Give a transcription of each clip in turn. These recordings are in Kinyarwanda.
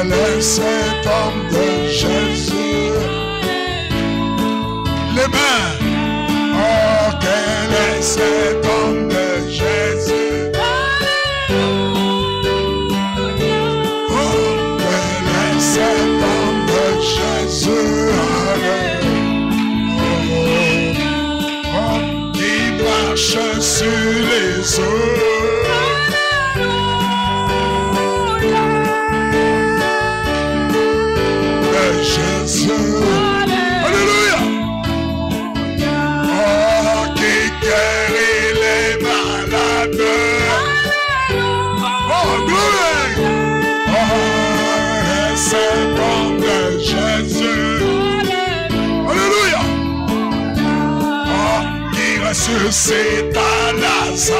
quel est cet homme de Jésus. Les mains. Oh, quel est cet homme de Jésus. Oh, quel est cet homme de Jésus. Oh, qui marche sur les eaux. Alléluia. Oh, qui guérit les malades. Oh, gloire. Oh, c'est bon de Jésus. Alléluia. Oh, qui ressuscite Lazare.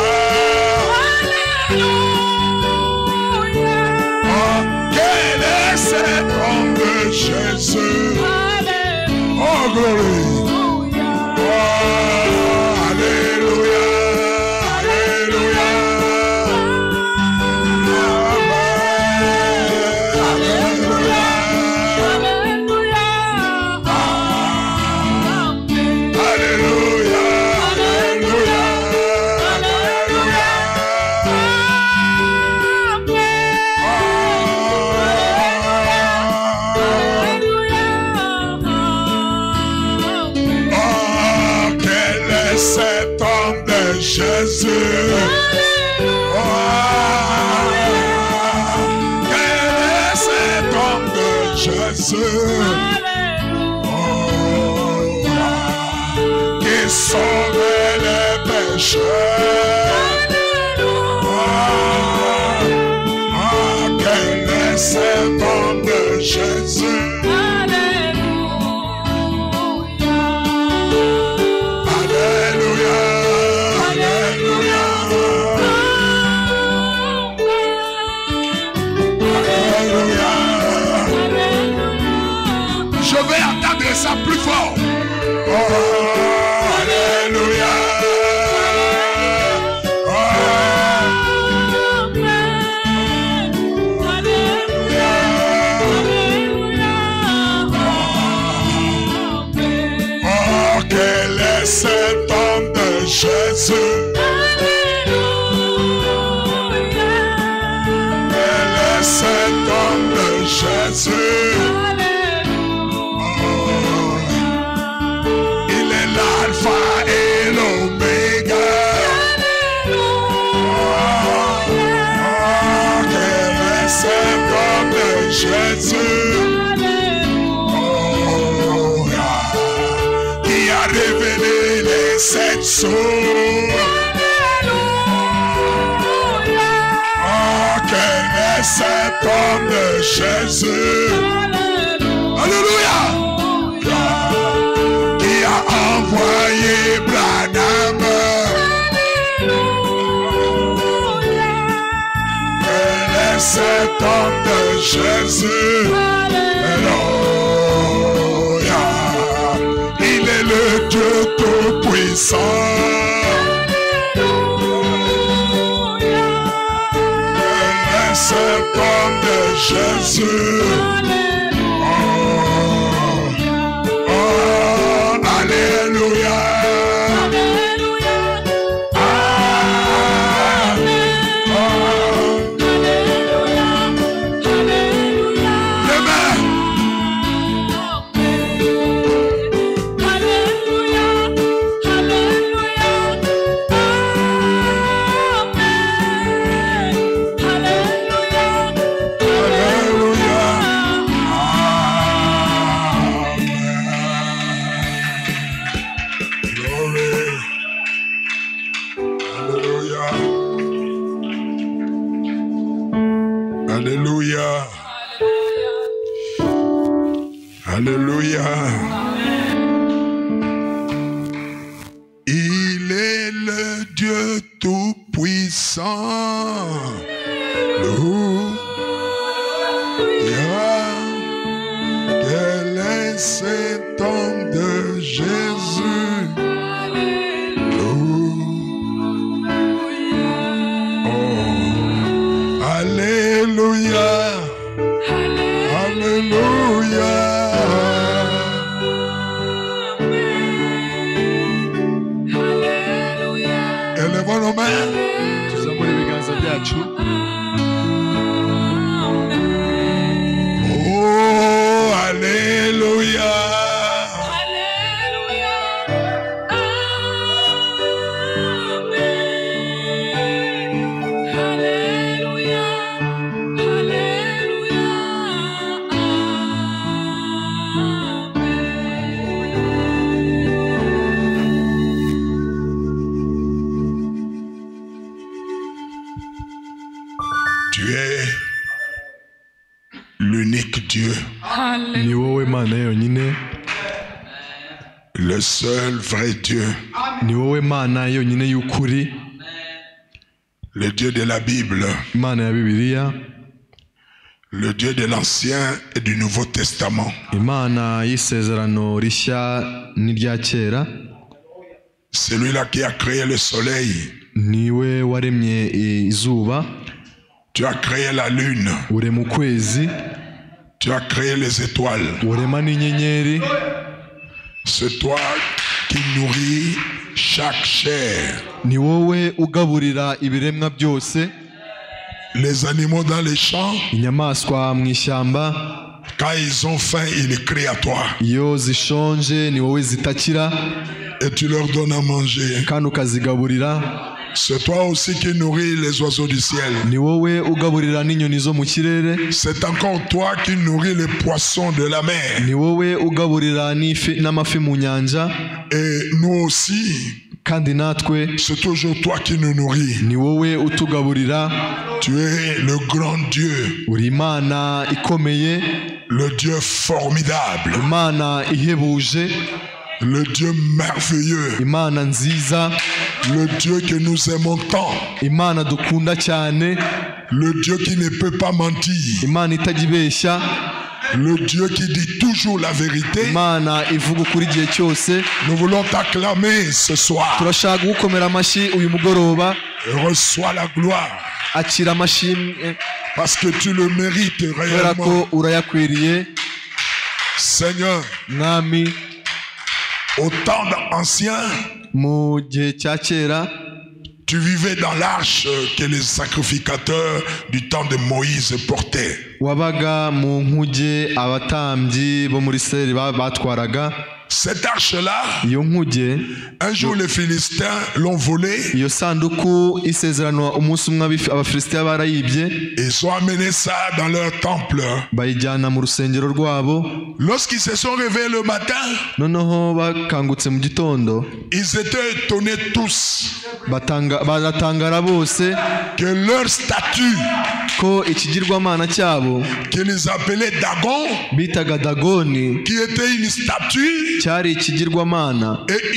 Oh, quel est cet homme de Jésus. Oh, glory. Oh, alléluia. Alléluia. Alléluia. Alléluia. Cet homme de Jésus. Oh, quel est cet homme de Jésus. Oh, qui sauve les pécheurs. Oh, quel est cet homme de Jésus. Je vais entendre ça plus fort. Oh, alléluia. Oh, alléluia. Oh, quel est cet homme de Jésus. Quel est cet homme de Jésus. L'alpha et l'oméga. Oh, quel est cet homme de Jésus. Oh, qui a révélé les 7 sceaux. Oh, quel est cet homme de Jésus. Alléluia. Envoyé Branham. Quel est cet homme de Jésus. Alléluia. Il est le Dieu tout-puissant. Quel est cet homme de Jésus. Alléluia. Alléluia. Alléluia. Alléluia. Les mains. Alléluia. Alléluia. Alléluia. Alléluia. Il est le Dieu tout-puissant. Alléluia. Quel est cet homme de Jésus? Alléluia. Alléluia. tuzamure ibiganza byacu. Oh, alléluia. Tu es l'unique Dieu, Ni wowe Mana yonyine, le seul vrai Dieu, ni wowe Mana yonyine y'ukuri, le Dieu de la Bible, Imana ya Bibiliya, le Dieu de l'Ancien et du Nouveau Testament. Imana y'isezerano rishya n'irya kera. Celui-là qui a créé le soleil, Niwe waremye izuba, tu as créé la lune, urema ukwezi, tu as créé les étoiles. urema n'inyenyeri. C'est toi qui nourris chaque chair. Ni wowe ugaburira ibiremwa byose, Les animaux dans les champs, inyamaswa mu ishyamba, quand ils ont faim, ils crient à toi iyo zishonje ni wowe zitakira et tu leur donnes à manger. kandi ukazigaburira. C'est toi aussi qui nourris les oiseaux du ciel. Ni wowe ugaburira n'inyoni zo mu kirere. C'est encore toi qui nourris les poissons de la mer. Ni wowe ugaburira n'amafi mu nyanja. Et nous aussi, Kandi natwe c'est toujours toi qui nous nourris. ni wowe utugaburira. Tu es le grand Dieu, Uri Imana ikomeye, le Dieu formidable, Imana ihebuje, le Dieu merveilleux, Imana nziza, le Dieu que nous aimons tant, Imana dukunda cyane, le Dieu qui ne peut pas mentir, Imana itajibeshya, le Dieu qui dit toujours la vérité. Imana ivuga ukuri igihe cyose. Nous voulons t'acclamer ce soir. Turashaka gukomera amashyi uyu mugoroba. Reçois la gloire Akira amashimwe parce que tu le mérites kubera ko réellement. urayakwiriye. Seigneur, Mwami, au temps ancien, mu gihe cya kera tu vivais dans l'arche que les sacrificateurs du temps de Moïse portaient. wabaga mu nkuge abatambyi bo muri Isirayeli batwaraga. Cette arche-là, Iyo nkuge, un jour les Philistins l'ont volée. iyo sanduku isezerano umunsi umwe abafilisitiya barayibye, Ils ont amené ça dans leur temple. bayijyana mu rusengero rwabo. Lorsqu'ils se sont réveillés le matin, Noneho bakangutse mu gitondo ils étaient étonnés tous baratangara bose que leur statue, ko ikigirwamana cyabo qu'ils appelaient Dagon, bitaga Dagoni, qui était une statue, cyari ikigirwamana, et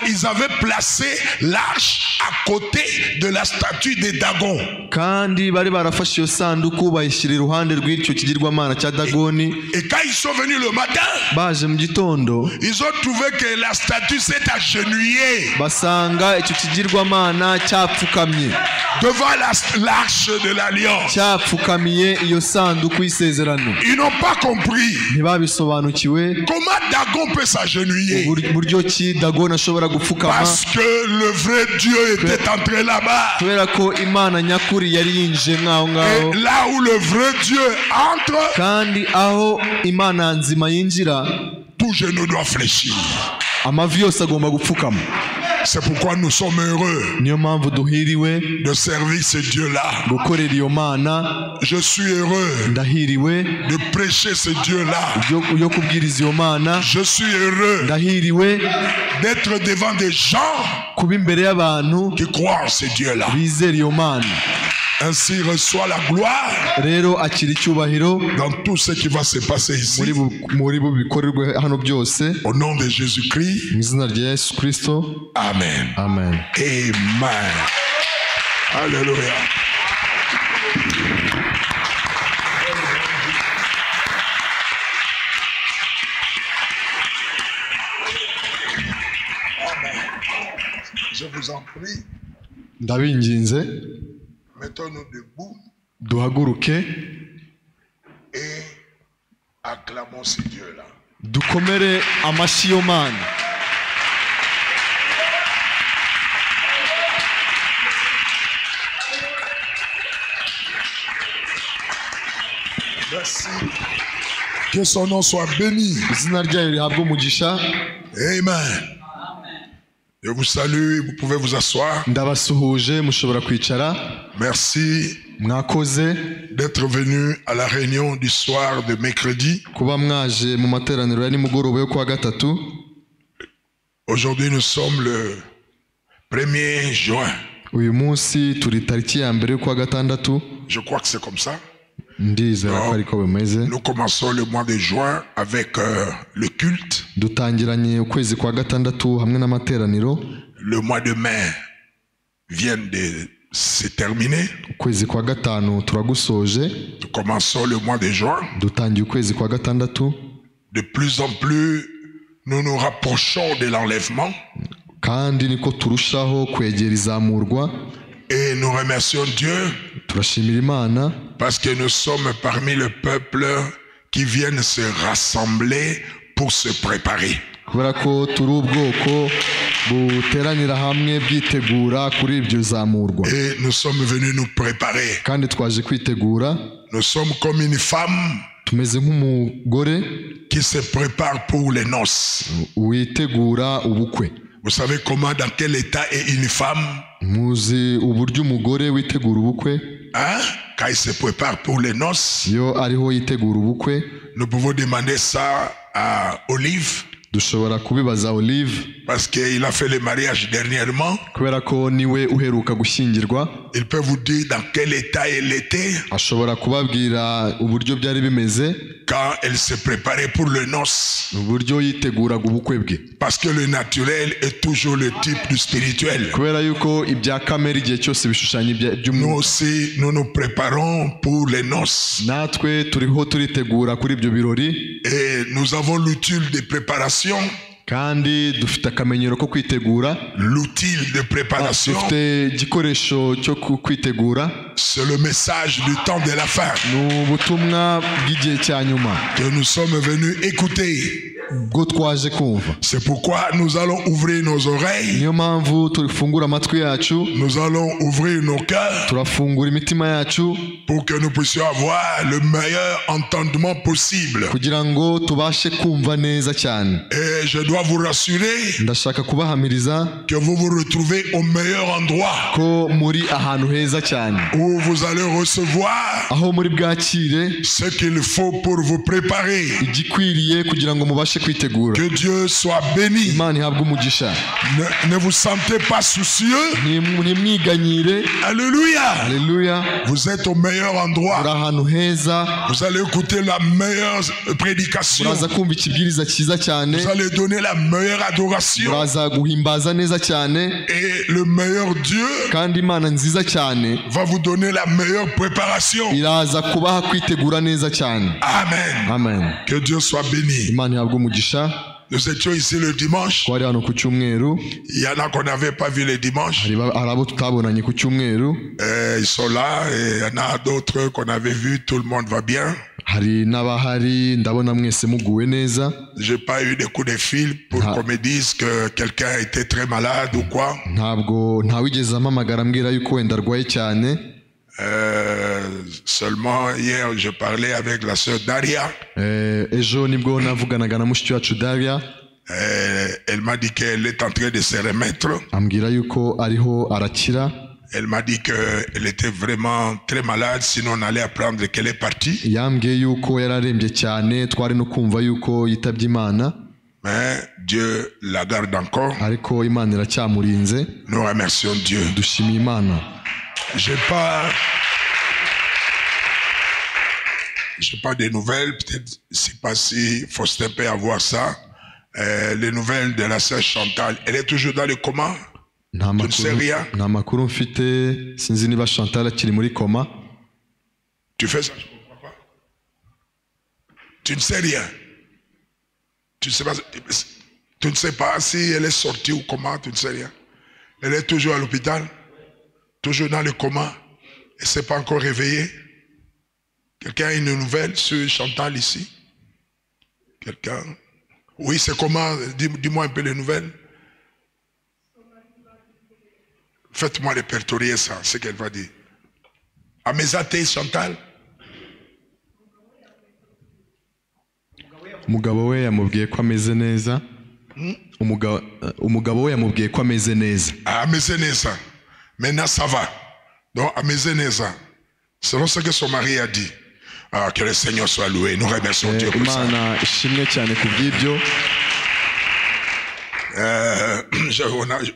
ils avaient placé l'arche à côté de la statue de Dagon. kandi bari barafashe iyo sanduku bayishyira iruhande rw'icyo kigirwamana cya Dagoni. Et quand ils sont venus le matin, Baje mu gitondo ils ont trouvé que la statue s'est agenouillée basanga icyo kigirwamana cyapfukamye, devant l'arche de l'alliance. cyapfukamiye iyo sanduku y'isezerano. Ils n'ont pas compris Ntibabisobanukiwe comment Dagon peut s'agenouiller. buryo ki Dagoni ashobora gupfukama, Parce que le vrai Dieu était entré là-bas. kubera ko Imana nyakuri yari yinjiye mwaho ngaho. Et là où le vrai Dieu entre, Kandi aho Imana nzima yinjira, tout genou doit fléchir. amavi yose agomba gupfukama. C'est pourquoi nous sommes heureux Niyo mpamvu duhiriwe de servir ce Dieu-là. gukorera iyo Mana. Je suis heureux Ndahiriwe de prêcher ce Dieu-là. yo kubwiriza iyo Mana. Je suis heureux Ndahiriwe d'être devant des gens kuba imbere y'abantu qui croient en ce Dieu-là. bizera iyo Mana. Ainsi reçoit la gloire Rero akira icyubahiro dans tout ce qui va se passer ici. muri bu bikorerwe hano byose, Au nom de Jésus-Christ. mu izina rya Yesu Kristo. Amen. Amen. Amen. Alléluia. Je vous en prie, Ndabinginze mettons-nous debout duhaguruke et acclamons ce Dieu-là. dukomere amashyi yo Mana. Merci. Que son nom soit béni. izina ryayo rihabwe umugisha. Amen. Je vous salue, vous pouvez vous asseoir. Ndabasuhuje mushobora kwicara. Merci Mwakoze d'être venu à la réunion du soir de mercredi. kuba mwaje mu materaniro ya nimugoroba yo kuwa gatatu. Aujourd'hui nous sommes le 1er juin. Uyu munsi turi tariki ya mbere yo kuwa gatandatu. Je crois que c'est comme ça. Ndizera ko ariko bimeze. Nous commençons le mois de juin avec le culte. Dutangiranye ukwezi kwa gatandatu hamwe n'amateraniro. Le mois de mai vient de se terminer. Ukwezi kwa gatanu turagusoje. Nous commençons le mois de juin. Dutangiye ukwezi kwa gatandatu. De plus en plus, nous nous rapprochons de l'enlèvement. Kandi niko turushaho kwegera izamurwa. Et nous remercions Dieu Turashimira Imana parce que nous sommes parmi le peuple qui viennent se rassembler pour se préparer. kubera ko turi ubwoko buteranira hamwe bwitegura kuri ibyo zamurwa. Et nous sommes venus nous préparer. Kandi twaje kwitegura. Nous sommes comme une femme Tumeze nk'umugore qui se prépare pour les noces. witegura ubukwe. Vous savez comment, dans quel état est une femme? Muzi uburyo umugore witegura ubukwe? Hein? Quand il se prépare pour les noces, Iyo ariho yitegura ubukwe, nous pouvons demander ça à Olive, dushobora kubibaza Olive parce qu'il a fait le mariage dernièrement. kubera ko niwe uheruka gushyingirwa. Il peut vous dire dans quel état elle était Ashobora kubabwira uburyo byari bimeze quand elle se préparait pour le noces. uburyo yiteguraga ubukwe bwe. Parce que le naturel est toujours le type du spirituel. Kubera yuko ibya kamere igihe cyose bishushanya Nous iby'umwuka. aussi, nous nous préparons pour les noces. Natwe turiho turitegura kuri ibyo birori. Et nous avons l'outil de préparation. Kandi dufite akamenyero ko kwitegura. L'outil de préparation, Dufite igikoresho cyo kwitegura. c'est le message du temps de la fin Ni ubutumwa bw'igihe cya nyuma que nous sommes venus écouter. bwo twaje kumva. C'est pourquoi nous allons ouvrir nos oreilles, Niyo mpamvu turafungura amatwi yacu, nous allons ouvrir nos cœurs turafungura imitima yacu pour que nous puissions avoir le meilleur entendement possible. kugira ngo tubashe kumva neza cyane. Et je dois vous rassurer Ndashaka kubahamiriza que vous vous retrouvez au meilleur endroit ko muri ahantu heza cyane, où vous allez recevoir aho muri bwakire ce qu'il faut pour vous préparer. igikwiriye kugira ngo mubashe kwitegura. Que Dieu soit béni. Imana ihabwe umugisha. Ne vous sentez pas soucieux. Ntimwiganyire. Alléluia. Haleluya. Vous êtes au meilleur Muri endroit. ahantu heza, Vous allez écouter la meilleure prédication. muraza kumva ikibwiriza cyiza cyane, Vous allez donner la meilleure adoration. muraza guhimbaza neza cyane, Et le meilleur Dieu kandi Imana nziza cyane va vous donner la meilleure préparation. iraza kubaha kwitegura neza cyane. Amen. Amen. Que Dieu soit béni. Imana ihabwe umugisha. Nous étions ici le dimanche. Twari hano ku cyumweru, Il y en a qu'on n'avait pas vu le dimanche. hari abo tutabonanye ku cyumweru, Ils sont là. Et il y en a d'autres qu'on avait vus. Tout le monde va bien. hari n'abahari, ndabona mwese muguwe neza. J'ai pas eu de coup de fil pour qu'on me dise que quelqu'un était très malade ou quoi. Ntawigeze ampamagara ambwira yuko wenda arwaye cyane. Seulement hier, je parlais avec la sœur Daria. Ejo nibwo navuganaga na mushiki wacu Daria, Elle m'a dit qu'elle est en train de se remettre. ambwira yuko ariho arakira. Elle m'a dit qu'elle était vraiment très malade, sinon on allait apprendre qu'elle est partie. Yambwiye yuko yararembye cyane, twari no kumva yuko yitabye Imana, Mais Dieu la garde encore. ariko Imana iracyamurinze. Nous remercions Dieu. Dushimiye Imana. J'ai pas de nouvelles, peut-être, je sais pas si Faustin peut avoir ça. Les nouvelles de la sœur Chantal, elle est toujours dans le coma. Nta makuru mfite, sinzi niba Chantal akiri muri koma. Tu fais ça, je ne comprends pas. Tu ne sais rien. Tu ne sais pas si elle est sortie ou comment, tu ne sais rien. Elle est toujours à l'hôpital, toujours dans le coma, elle ne s'est pas encore réveillée. Quelqu'un a une nouvelle sur Chantal ici? Quelqu'un? Oui, c'est comment? Dis-moi un peu les nouvelles. Faites-moi répertorier ça, ce qu'elle va dire. Amézate Chantal? umugabo we yamubwiye ko ameze neza. Umugabo we yamubwiye ko ameze neza. Ameze neza. Maintenant ça va. Donc ameze neza. Selon ce que son mari a dit. Ah, que le Seigneur soit loué. Nous remercions Dieu pour ça. Imana ishimwe cyane ku bw'ibyo.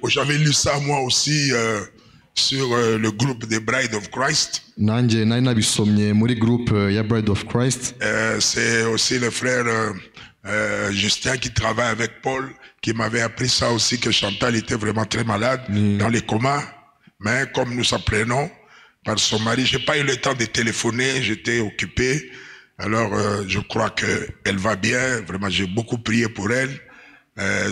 J'avais lu ça moi aussi sur le groupe des Bride of Christ. Nanjye nari nabisomye muri groupe ya Bride of Christ. C'est aussi le frère Justin qui travaille avec Paul qui m'avait appris ça aussi, que Chantal était vraiment très malade dans les comas. Mais comme nous apprenons par son mari, j'ai pas eu le temps de téléphoner, j'étais occupé. Alors je crois qu'elle va bien. Vraiment, j'ai beaucoup prié pour elle.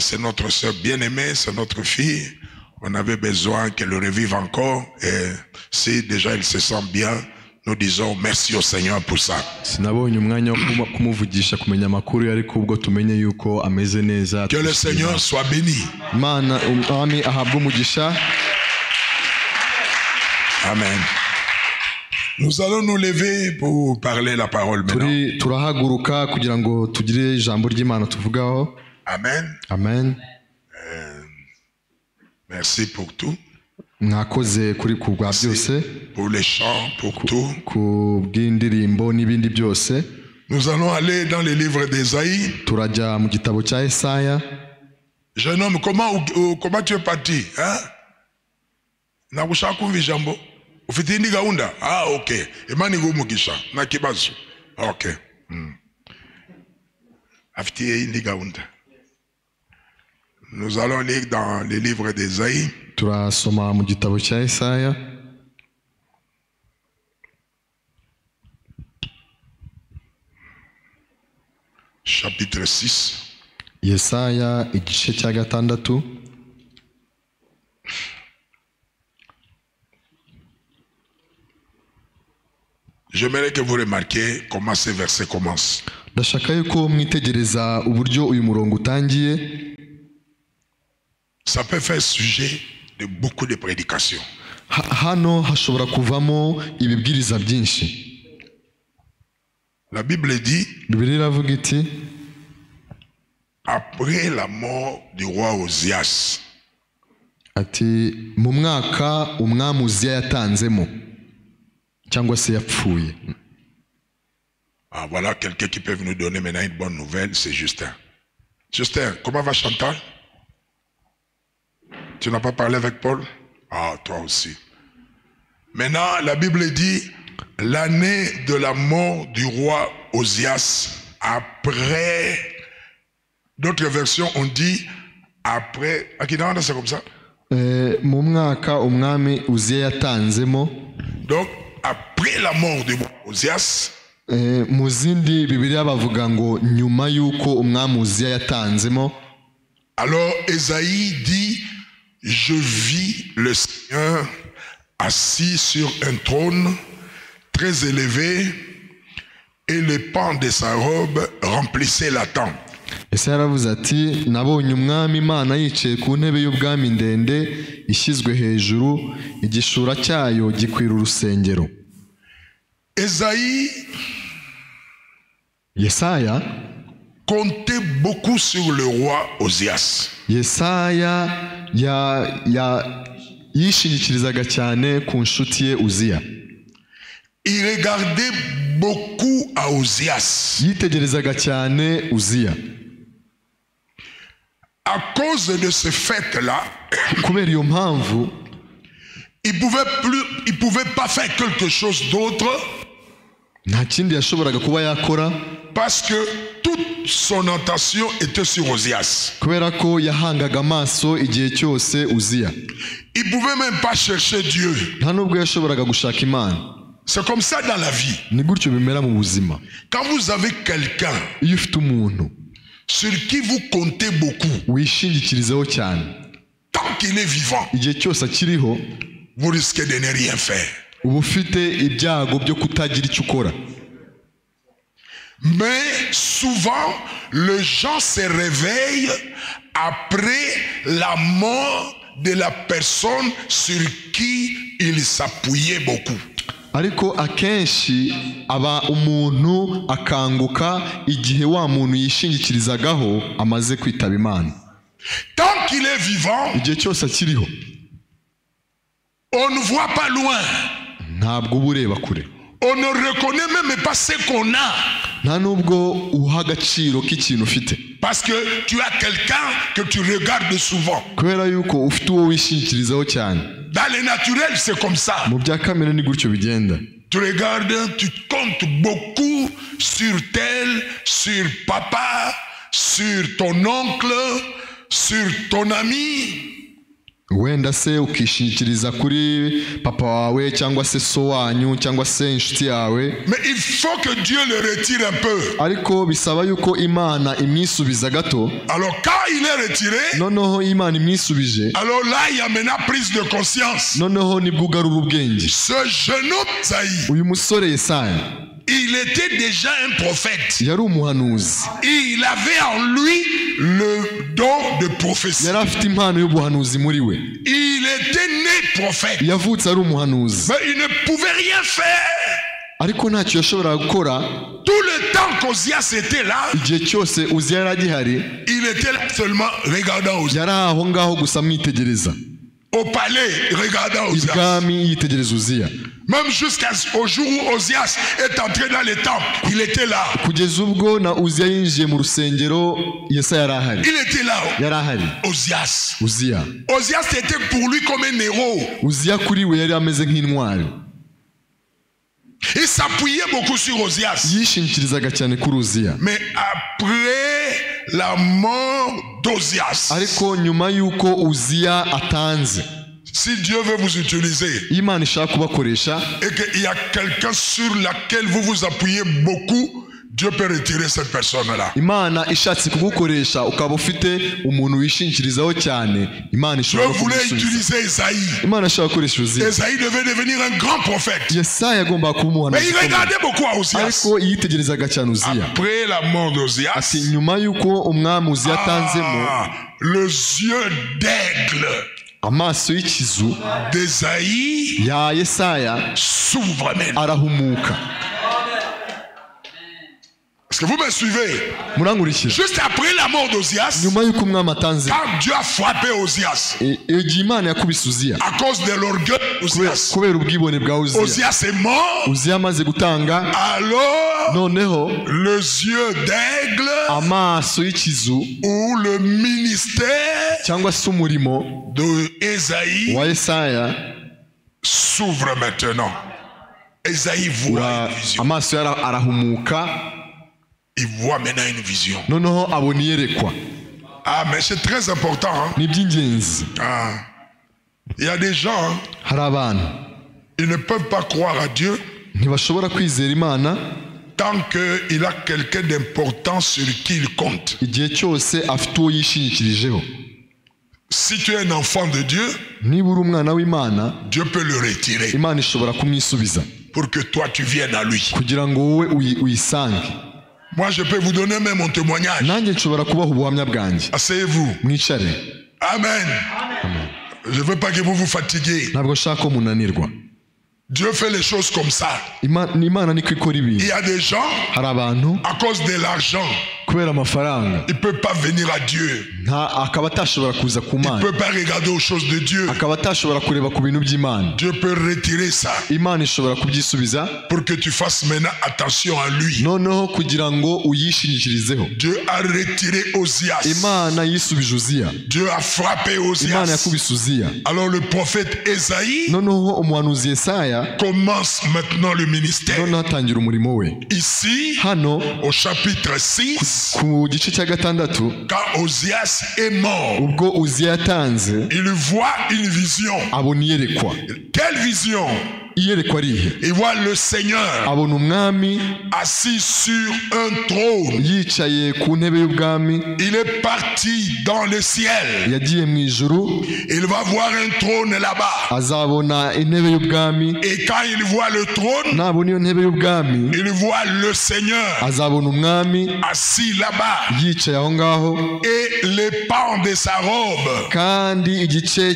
C'est notre sœur bien-aimée, c'est notre fille. On avait besoin qu'elle revive encore. Et si déjà elle se sent bien, nous disons merci au Seigneur pour ça. Sinabonye umwanya wo kumuvugisha kumenya amakuru ariko ubwo tumenye yuko ameze neza. Que le Seigneur soit béni. Mana umwami ahabwe umugisha. Amen. Nous allons nous lever pour parler la parole maintenant. Turahaguruka kugira ngo tugire ijambo ry'Imana tuvugaho. Amen. Amen. Merci pour tout. Mwakoze kuri kubwa byose. Pour les chants, pour tout. Ku bw'indirimbo n'ibindi byose. Nous allons aller dans le livre d'Ésaïe. Turajya mu gitabo cya Yesaya. Jeune homme, comment tu es parti, hein? Nakushaka kumva ijambo. Ufite indi gahunda? Ah, okay. Imana igumugisha na kibazo. Okay. Afite indi gahunda. Nous allons lire dans le livre d'Ésaïe. Turasoma mu gitabo cya Yesaya. Chapitre 6. Yesaya igice cya 6. J'aimerais que vous remarquiez comment ce verset commence. Ndashaka yuko mwitegereza uburyo uyu murongo utangiye. Ça peut faire sujet de beaucoup de prédications. Hano hashobora kuvamo ibibwiriza byinshi. La Bible dit, Bibiliya iravuga iti, après la mort du roi Ozias, ati mu mwaka umwami Uziya yatanzemo cyangwa se yapfuye. Ah, voilà quelqu'un qui peut nous donner maintenant une bonne nouvelle, c'est Justin. Justin, comment va Chantal? Tu n'as pas parlé avec Paul? Ah, toi aussi. Maintenant, la Bible dit, l'année de la mort du roi Ozias, après, d'autres versions ont dit, après, à Kinanda c'est comme ça? Mu mwaka umwami Uziya yatanzemo. Donc, après la mort du roi Ozias, mu zindi Bibiliya bavuga ngo nyuma yuko umwami Uziya yatanzemo. Alors Ésaïe dit, je vis le Seigneur assis sur un trône très élevé et les pans de sa robe remplissaient la tente. Ese yaravuze ati nabonye umwami Imana yicaye ku ntebe y'ubwami ndende ishyizwe hejuru, igishura cyayo gikwira urusengero. Ésaïe, Yesaya comptait beaucoup sur le roi Ozias. Yesaya yishingikirizaga cyane ku nshuti ye Uziya. Il regardait beaucoup à Ozias. Yitegerezaga cyane Uziya. À cause de ce fait-là, kubera iyo mpamvu, il pouvait pas faire quelque chose d'autre. Nta kindi yashoboraga kuba yakora. Parce que toute son attention était sur Ozias. Kubera ko yahangaga amaso igihe cyose Uziya. Il pouvait même pas chercher Dieu. Nta nubwo yashoboraga gushaka Imana. C'est comme ça dans la vie. Ni gutyo bimera mu buzima. Quand vous avez quelqu'un iyo ufite umuntu sur qui vous comptez beaucoup, wishingikirizaho cyane, tant qu'il est vivant, igihe cyose akiriho, vous risquez de ne rien faire. uba ufite ibyago byo kutagira icyo ukora. Mais souvent, les gens se réveillent après la mort de la personne sur qui ils s'appuyaient beaucoup. ariko akenshi aba umuntu akanguka igihe wa muntu yishingikirizagaho amaze kwitaba Imana. Tant qu'il est vivant, igihe cyose akiriho on ne voit pas loin. ntabwo uba ureba kure. On ne reconnaît même pas ce qu'on a. nta nubwo uha agaciro k'ikintu ufite. Parce que tu as quelqu'un que tu regardes souvent. kubera yuko ufite uwo wishingikirizaho cyane. Dans le naturel, c'est comme ça. mu bya kamere ni gutyo bigenda. Tu regardes, tu comptes beaucoup sur tel, sur papa, sur ton oncle, sur ton ami. wenda se ukishingikiriza kuri papa wawe cyangwa se so wanyu cyangwa se inshuti yawe. Mais il faut que Dieu le retire un peu. ariko bisaba yuko Imana imwisubiza gato. Alors quand il est retiré, noneho Imana imwisubije, alors là il y a maintenant prise de conscience. noneho nibwo ugarura ubwenge. Ce jeune homme Esaïe, uyu musore Yesaya il était déjà un prophète. yari umuhanuzi. Il avait en lui le don de prophétie. yari afite impano y'ubuhanuzi muri we. Il était né prophète. yavutse ari umuhanuzi. Mais il ne pouvait rien faire. ariko ntacyo yashoboraga gukora. Tout le temps qu'Ozias était là, igihe cyose Uziya yari agihari, il était là seulement regardant Ozias. yari aho ngaho gusa amwitegereza. Au palais, regardant Ozias. ibwami yitegereza Uziya. Même jusqu'au jour où Ozias est entré dans le temple, il était là. kugeza ubwo na Uziya yinjiye mu rusengero, Yesaya yari ahari. Il était là. yari ahari. Ozias. Uziya. Ozias était pour lui comme un héros. Uziya kuri we yari ameze nk'intwari. Il s'appuyait beaucoup sur Ozias. yishingikirizaga cyane kuri Uziya. Mais après la mort d'Ozias, ariko nyuma y'uko Uziya atanze, si Dieu veut vous utiliser Imana ishaka kubakoresha, et qu'il y a quelqu'un sur laquelle vous vous appuyez beaucoup, Dieu peut retirer cette personne-là. Imana ishatse kugukoresha ukaba ufite umuntu wishingikirizaho cyane, Imana Je ishobora voulais kumusubiza. utiliser Esaïe. Imana ishaka gukoresha Uziya. Esaïe devait devenir un grand prophète. Yesaya yagombaga kuba Mais umuhanuzi il ukomeye. regardait beaucoup à Ozias. ariko yitegerezaga cyane Uziya. Après la mort d'Ozias, ati nyuma y'uko umwami Uziya atanzemo, les yeux d'aigle amaso y'ikizu d'Esaïe ya Yesaya s'ouvrent maintenant. arahumuka. Est-ce que vous me suivez? Murankurikira. Juste après la mort d'Ozias, nyuma y'uko umwami atanze, quand Dieu a frappé Ozias, igihe Imana yakubise Uziya à cause de l'orgueil d'Ozias, kubera ubwibone bwa Uziya, Ozias est mort. Uziya amaze gutanga, Alors, noneho les yeux d'aigle amaso y'ikizu ou le ministère cyangwa se umurimo de Esaïe wa Yesaya s'ouvre maintenant. Esaïe voit une vision. amaso ye arahumuka, Il voit maintenant une vision. noneho abona iyerekwa. Ah, mais c'est très important. Hein? ni iby'ingenzi. Ah. Il y a des gens, hein, hari abantu ils ne peuvent pas croire à Dieu ntibashobora kwizera Imana tant qu'il a quelqu'un d'important sur qui il compte. igihe cyose afite uwo yishingikirijeho. Si tu es un enfant de Dieu, niba uri umwana w'Imana, Dieu peut le retirer Imana ishobora kumwisubiza pour que toi tu viennes à lui. kugira ngo wowe uyisange. Moi, je peux vous donner même mon témoignage. nanjye nshobora kubaha ubuhamya bwanjye. Asseyez-vous. mwicare. Amen. Je ne veux pas que vous vous fatiguez. ntabwo nshaka ko munanirwa. Dieu fait les choses comme ça. Imana niko ikora Il ibintu. y a des gens, hari abantu à cause de l'argent, kubera amafaranga ils ne peuvent pas venir à Dieu. akaba atashobora kuza ku Ils ne Mana, peuvent pas regarder aux choses de Dieu. akaba atashobora kureba ku bintu by'Imana. Dieu peut retirer ça Imana ishobora kubyisubiza, pour que tu fasses maintenant attention à lui. noneho kugira ngo uyishingikirizeho. Dieu a retiré Ozias. Imana yisubije Uziya. Dieu a frappé Imana Ozias. yakubise Uziya. Alors le prophète Esaïe noneho umuhanuzi Yesaya commence maintenant le ministère. noneho atangira umurimo we. Ici, hano au chapitre 6, ku gice cya gatandatu, quand Ozias est mort, ubwo Uziya yatanze, il voit une vision. abona iyerekwa. Quelle vision? iyerekwa rihe? Il voit le Seigneur abona umwami assis sur un trône. yicaye ku ntebe y'ubwami. Il est parti dans le ciel. yagiye mu ijuru, Il va voir un trône là-bas. azabona intebe y'ubwami. Et quand il voit le trône, nabona iyo ntebe y'ubwami, il voit le Seigneur azabona umwami assis là-bas. yicaye aho ngaho, Et les pans de sa robe kandi igice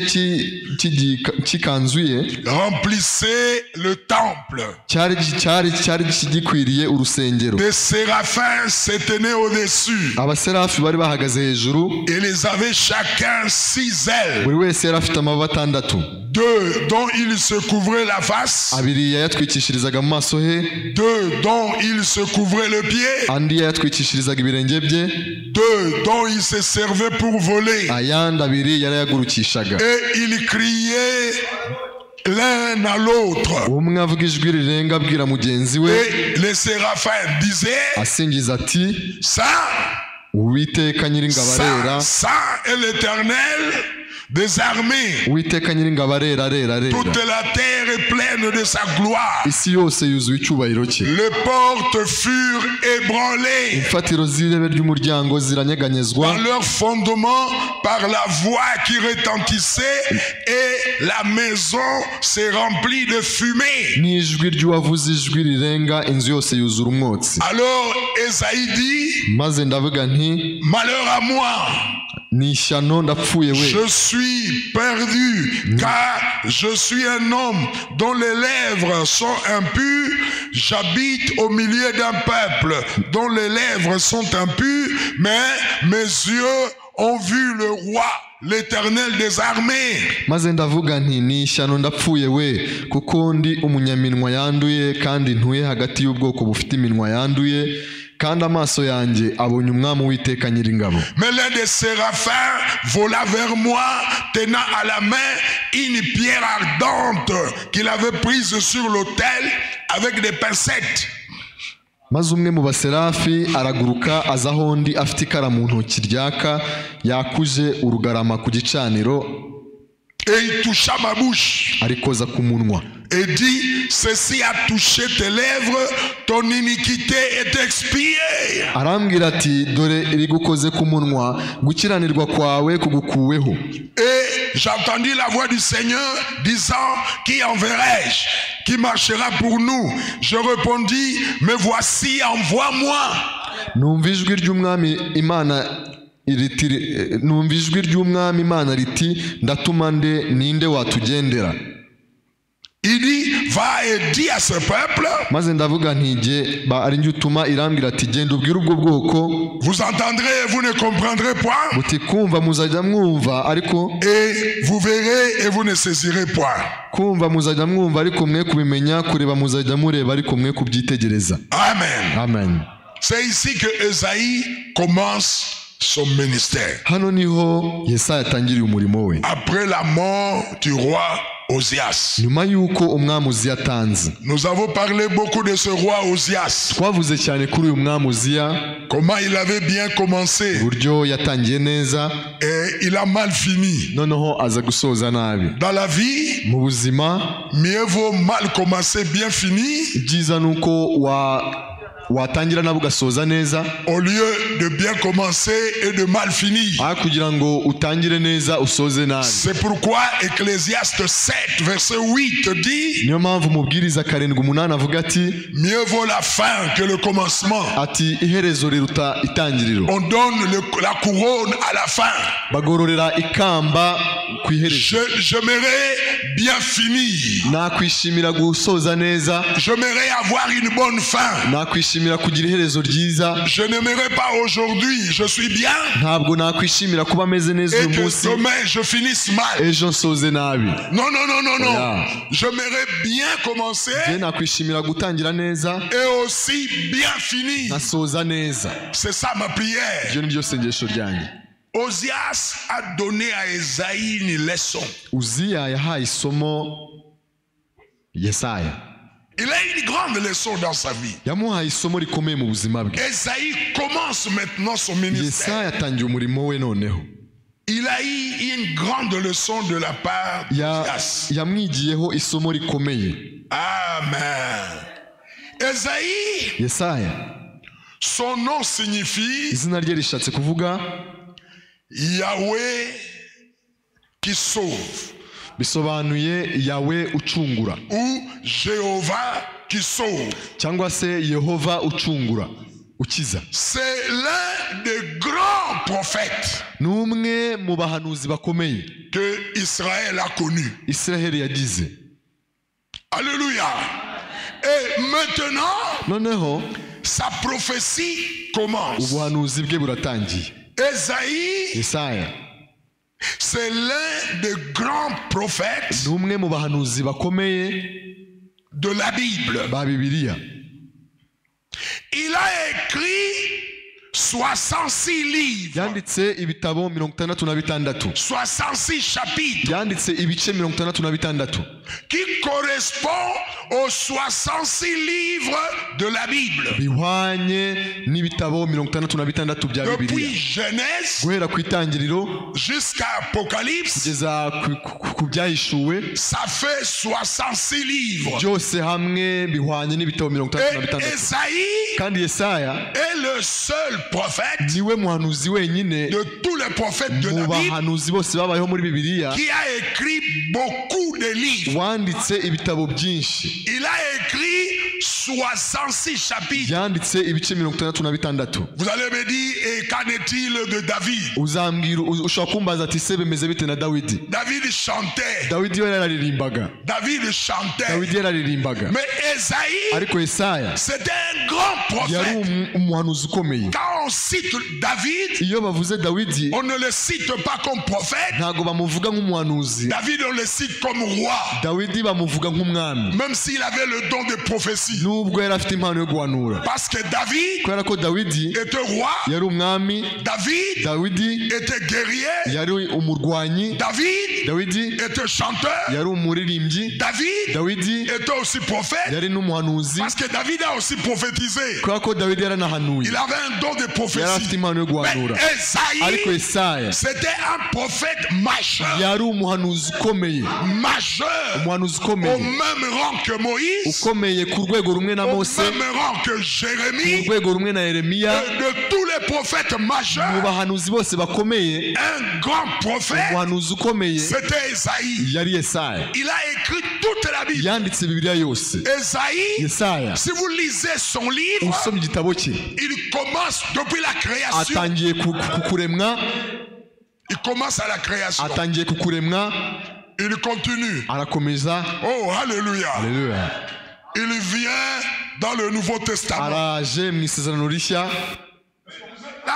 cy'ikanzu ye remplissaient méritait le temple. cyari gikwiriye urusengero. Des séraphins se tenaient au-dessus. Abaserafi bari bahagaze hejuru. Et ils avaient chacun 6 ailes. Buri wese yari afite amababa 6. 2 dont il se couvrait la face. Abiri yayatwikishirizaga mu maso he. 2 dont il se couvrait le pied. Andi yayatwikishirizaga ibirenge bye. 2 dont il se servait pour voler. Ayandi abiri yarayagurukishaga. Et il criait l'un à l'autre. Umwe avuga ijwi rirenga abwira mugenzi we. Et les séraphins disaient, asingiza ati, ça, Uwiteka Nyiringabo arera. Ça est l'Éternel des armées. Uwiteka Nyiringabo arera, arera, arera. Toute la terre est pleine de sa gloire. Isi yose yuzuye icyubahiro cye. Les portes furent ébranlées. Imfatiro z'irebe ry'umuryango ziranyeganyezwa. Par leur fondement, par la voix qui retentissait, et la maison s'est remplie de fumée. N'ijwi ry'uwavuze ijwi rirenga, inzu yose yuzura umwotsi. Alors Esaïe dit, maze ndavuga nti, malheur à moi. Ni ishyano ndapfuye we. Je suis perdu, car je suis un homme dont les lèvres sont impures. J'habite au milieu d'un peuple dont les lèvres sont impures, mais mes yeux ont vu le roi, l'Éternel des armées. Maze ndavuga nti, ni ishyano ndapfuye we, kuko ndi umunyaminwa yanduye, kandi ntuye hagati y'ubwoko bufite iminwa yanduye, kandi amaso yanjye abonye umwami Uwiteka Nyiringabo. Mais l'un des séraphins vola vers moi, tenant à la main une pierre ardente qu'il avait prise sur l'autel avec des pincettes. Maze umwe mu baserafi araguruka aza aho ndi afite ikara mu ntoki ryaka, yakuje urugarama ku gicaniro. Et il toucha ma bouche. Arikoza ku munwa. Et dit, ceci a touché tes lèvres, ton iniquité est expiée. Arambwira ati, dore irigukoze ku munwa, gukiranirwa kwawe kugukuweho. Et j'entendis la voix du Seigneur disant, qui enverrai-je? Qui marchera pour nous? Je répondis, mais voici, envoie-moi. Numva ijwi ry'umwami Imana riti, ndatuma nde, ninde watugendera? Il dit, va et dis à ce peuple. Maze ndavuga nti, ari njye utuma. Irambwira ati, genda ubwire ubwo bwoko. Vous entendrez, vous ne comprendrez point. Muti kumva muzajya mwumva ariko. Et vous verrez et vous ne saisirez point. Kumva muzajya mwumva ariko mwe kubimenya, kureba muzajya mureba ariko mwe kubyitegereza. Amen. Amen. C'est ici que Esaïe commence son ministère. Hano niho Yesaya atangiriye umurimo we. Après la mort du roi Ozias. Nyuma yuko umwami Uziya atanze. Nous avons parlé beaucoup de ce roi Ozias. Twavuze cyane kuri uyu mwami Uziya. Comment il avait bien commencé. Buryo yatangiye neza. Et il a mal fini. Noneho aza gusoza nabi. Dans la vie, mu buzima, mieux vaut mal commencer bien fini. Byiza nuko watangira nabo ugasoza neza, au lieu de bien commencer et de mal finir. kugira ngo utangire neza usoze nabi. C'est pourquoi Ecclésiaste 7 verset 8 dit, niyo mpamvu mubwiriza 7:8 avuga ati, mieux vaut la fin que le commencement. Ati iherezo riruta itangiriro. On donne la couronne à la fin. Bagororera ikamba ku iherezo. J'aimerais bien finir. Nakwishimira gusoza neza. J'aimerais avoir une bonne fin. Nakwishimira kugira iherezo ryiza. Je n'aimerais pas aujourd'hui, je suis bien. Ntabwo nakwishimira kuba meze neza uyu munsi. Et que demain je finisse mal. Ejo nsoze nabi. Non, non, non, non, non. J'aimerais bien commencer. Je nakwishimira gutangira neza. Et aussi bien finir. Nasoza neza. C'est ça ma prière. Ibyo nibyo sengesho ryanjye. Ozias a donné à Esaïe une leçon. Uziya yahaye isomo Yesaya. Il a une grande leçon dans sa vie. Yamuhaye isomo rikomeye mu buzima bwe. Esaïe commence maintenant son ministère. Yesaya atangiye umurimo we noneho. Il a eu une grande leçon de la part d'Ozias. Yamwigiyeho isomo rikomeye. Amen. Esaïe, Yesaya, son nom signifie izina rye rishatse kuvuga Yahweh qui sauve. Bisobanuye Yahweh ucungura. Ou Jéhovah qui sauve. Cyangwa se Yehova ucungura, ukiza. C'est l'un des grands prophètes n'umwe mu bahanuzi bakomeye que Israël a connu. Israël yagize. Alléluia. Et maintenant, noneho sa prophétie commence. ubuhanuzi bwe buratangiye. Esaïe, Yesaya c'est l'un des grands prophètes ni umwe mu bahanuzi bakomeye de la Bible. ba Bibiliya. Il a écrit 66 livres, yanditse ibitabo 66, 66 chapitres, yanditse ibice 66 qui correspond aux 66 livres de la Bible. bihwanye n'ibitabo 66 bya Depuis Bibiliya, Genèse guhera ku itangiriro jusqu'à Apocalypse, kugeza ku byahishuwe, ça fait 66 livres. byose hamwe bihwanye n'ibitabo Et 66. Esaïe kandi Yesaya est le seul prophète niwe muhanuzi wenyine de tous les prophètes de mu la Bible bahanuzi bose babayeho muri Bibiliya qui a écrit beaucoup de livres. wanditse ibitabo byinshi. Il a écrit 66 chapitres. yanditse ibice 66. Vous allez me dire, et qu'en est-il de David? uzambwira ushobora kumbaza ati se bimeze bite na Dawidi? David chantait. Dawidi we yararirimbaga. David chantait. Dawidi yararirimbaga. Mais Esaïe, ariko Yesaya c'était un grand yari prophète. umuhanuzi ukomeye. Quand on cite David, iyo bavuze Dawidi on ne le cite pas comme prophète. ntago bamuvuga nk'umuhanuzi. David, on le cite comme roi. Dawidi bamuvuga nk'umwami Même s'il avait le don de prophétie. nubwo yari afite impano yo guhanura. Parce que David kubera ko Dawidi était roi. yari umwami, David Dawidi était guerrier. yari umurwanyi, David Dawidi était chanteur. yari umuririmbyi, David Dawidi était aussi prophète. yari n'umuhanuzi. Parce que David a aussi prophétisé. kubera ko Dawidi yaranahanuye, Il avait un don de yari afite prophétie. impano yo guhanura. Mais ariko Esaïe, Yesaya c'était un prophète majeur. yari umuhanuzi ukomeye, Majeur. umuhanuzi Au ukomeye, même rang que Moïse. ukomeye ku rwego rumwe na Au Mose, même rang que ku Jérémie. rwego rumwe na Yeremiya. De tous les prophètes mu majeurs. bahanuzi bose bakomeye, Un grand prophète. umuhanuzi ukomeye C'était Esaïe. yari Yesaya. Il a écrit toute la Bible. yanditse Bibiliya yose. Esaïe, Yesaya si vous lisez son livre, usomye igitabo cye il commence depuis la création. atangiye kukuremwa, Il commence à la création. atangiye kukuremwa Il continue. arakomeza. Oh, alléluia. Haleluya. Il vient dans le Nouveau Testament. araje mu isezerano rishya. Là,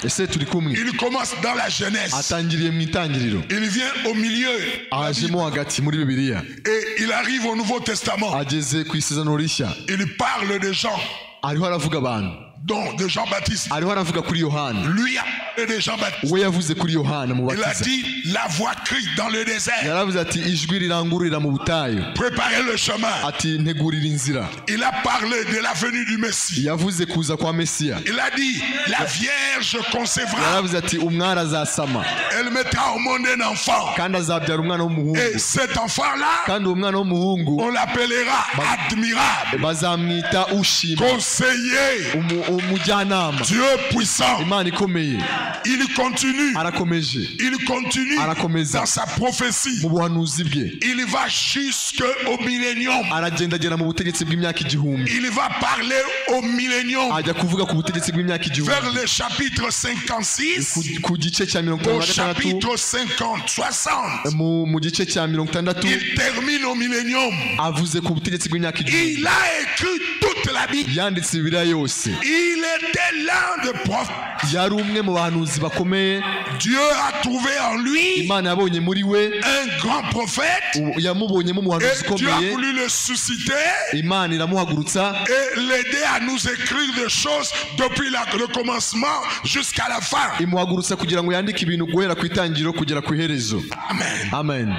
ese turi kumwe? il commence dans la Genèse. atangiriye mu itangiriro, Il vient au milieu. ajemo hagati muri Bibiliya, Et il arrive au Nouveau Testament. ageze ku isezerano rishya. Il parle de Jean, ariho aravuga abantu, dont de Jean-Baptiste. ariho aravuga kuri Yohana. Lui a parlé de Jean-Baptiste. we yavuze kuri Yohana Il a mubatiza. dit, la voix crie dans le désert. yaravuze ati ijwi rirangururira mu butayu, Préparez le chemin. ati ntegurira inzira. Il a parlé de la venue du Messie. yavuze kuza kwa Mesiya. Il a dit, la Vierge concevra. yaravuze ati umwari azasama Elle mettra au monde un enfant. kandi azabyara umwana w'umuhungu, Et cet enfant-là, kandi uwo mwana w'umuhungu on l'appellera admirable, bazamwita ushima, conseiller, umujyanama, Dieu puissant. Imana ikomeye. Il continue. arakomeje Il continue arakomeza dans sa prophétie. mu buhanuzi bwe, Il va jusqu'au millénium. aragenda agera mu butegetsi bw'imyaka igihumbi, Il va parler au millénium. ajya kuvuga ku butegetsi bw'imyaka Vers igihumbi. le chapitre 56, ku gice cya au 56, chapitre 50, 60. mu gice cya 60 Il termine au millénium. avuze ku butegetsi bw'imyaka igihumbi. Il a écrit toute la Bible. yanditse Bibiliya yose. Il était l'un des prophètes. yari umwe mu bahanuzi bakomeye. Dieu a trouvé en lui Imana yabonye muri we, un grand prophète. yamubonyemo umuhanuzi Et Dieu a ukomeye. voulu le susciter Imana iramuhagurutsa et l'aider à nous écrire des choses depuis le commencement jusqu'à la fin. imuhagurutsa kugira ngo yandike ibintu guhera ku itangiriro kugera ku iherezo. Amen. Amen.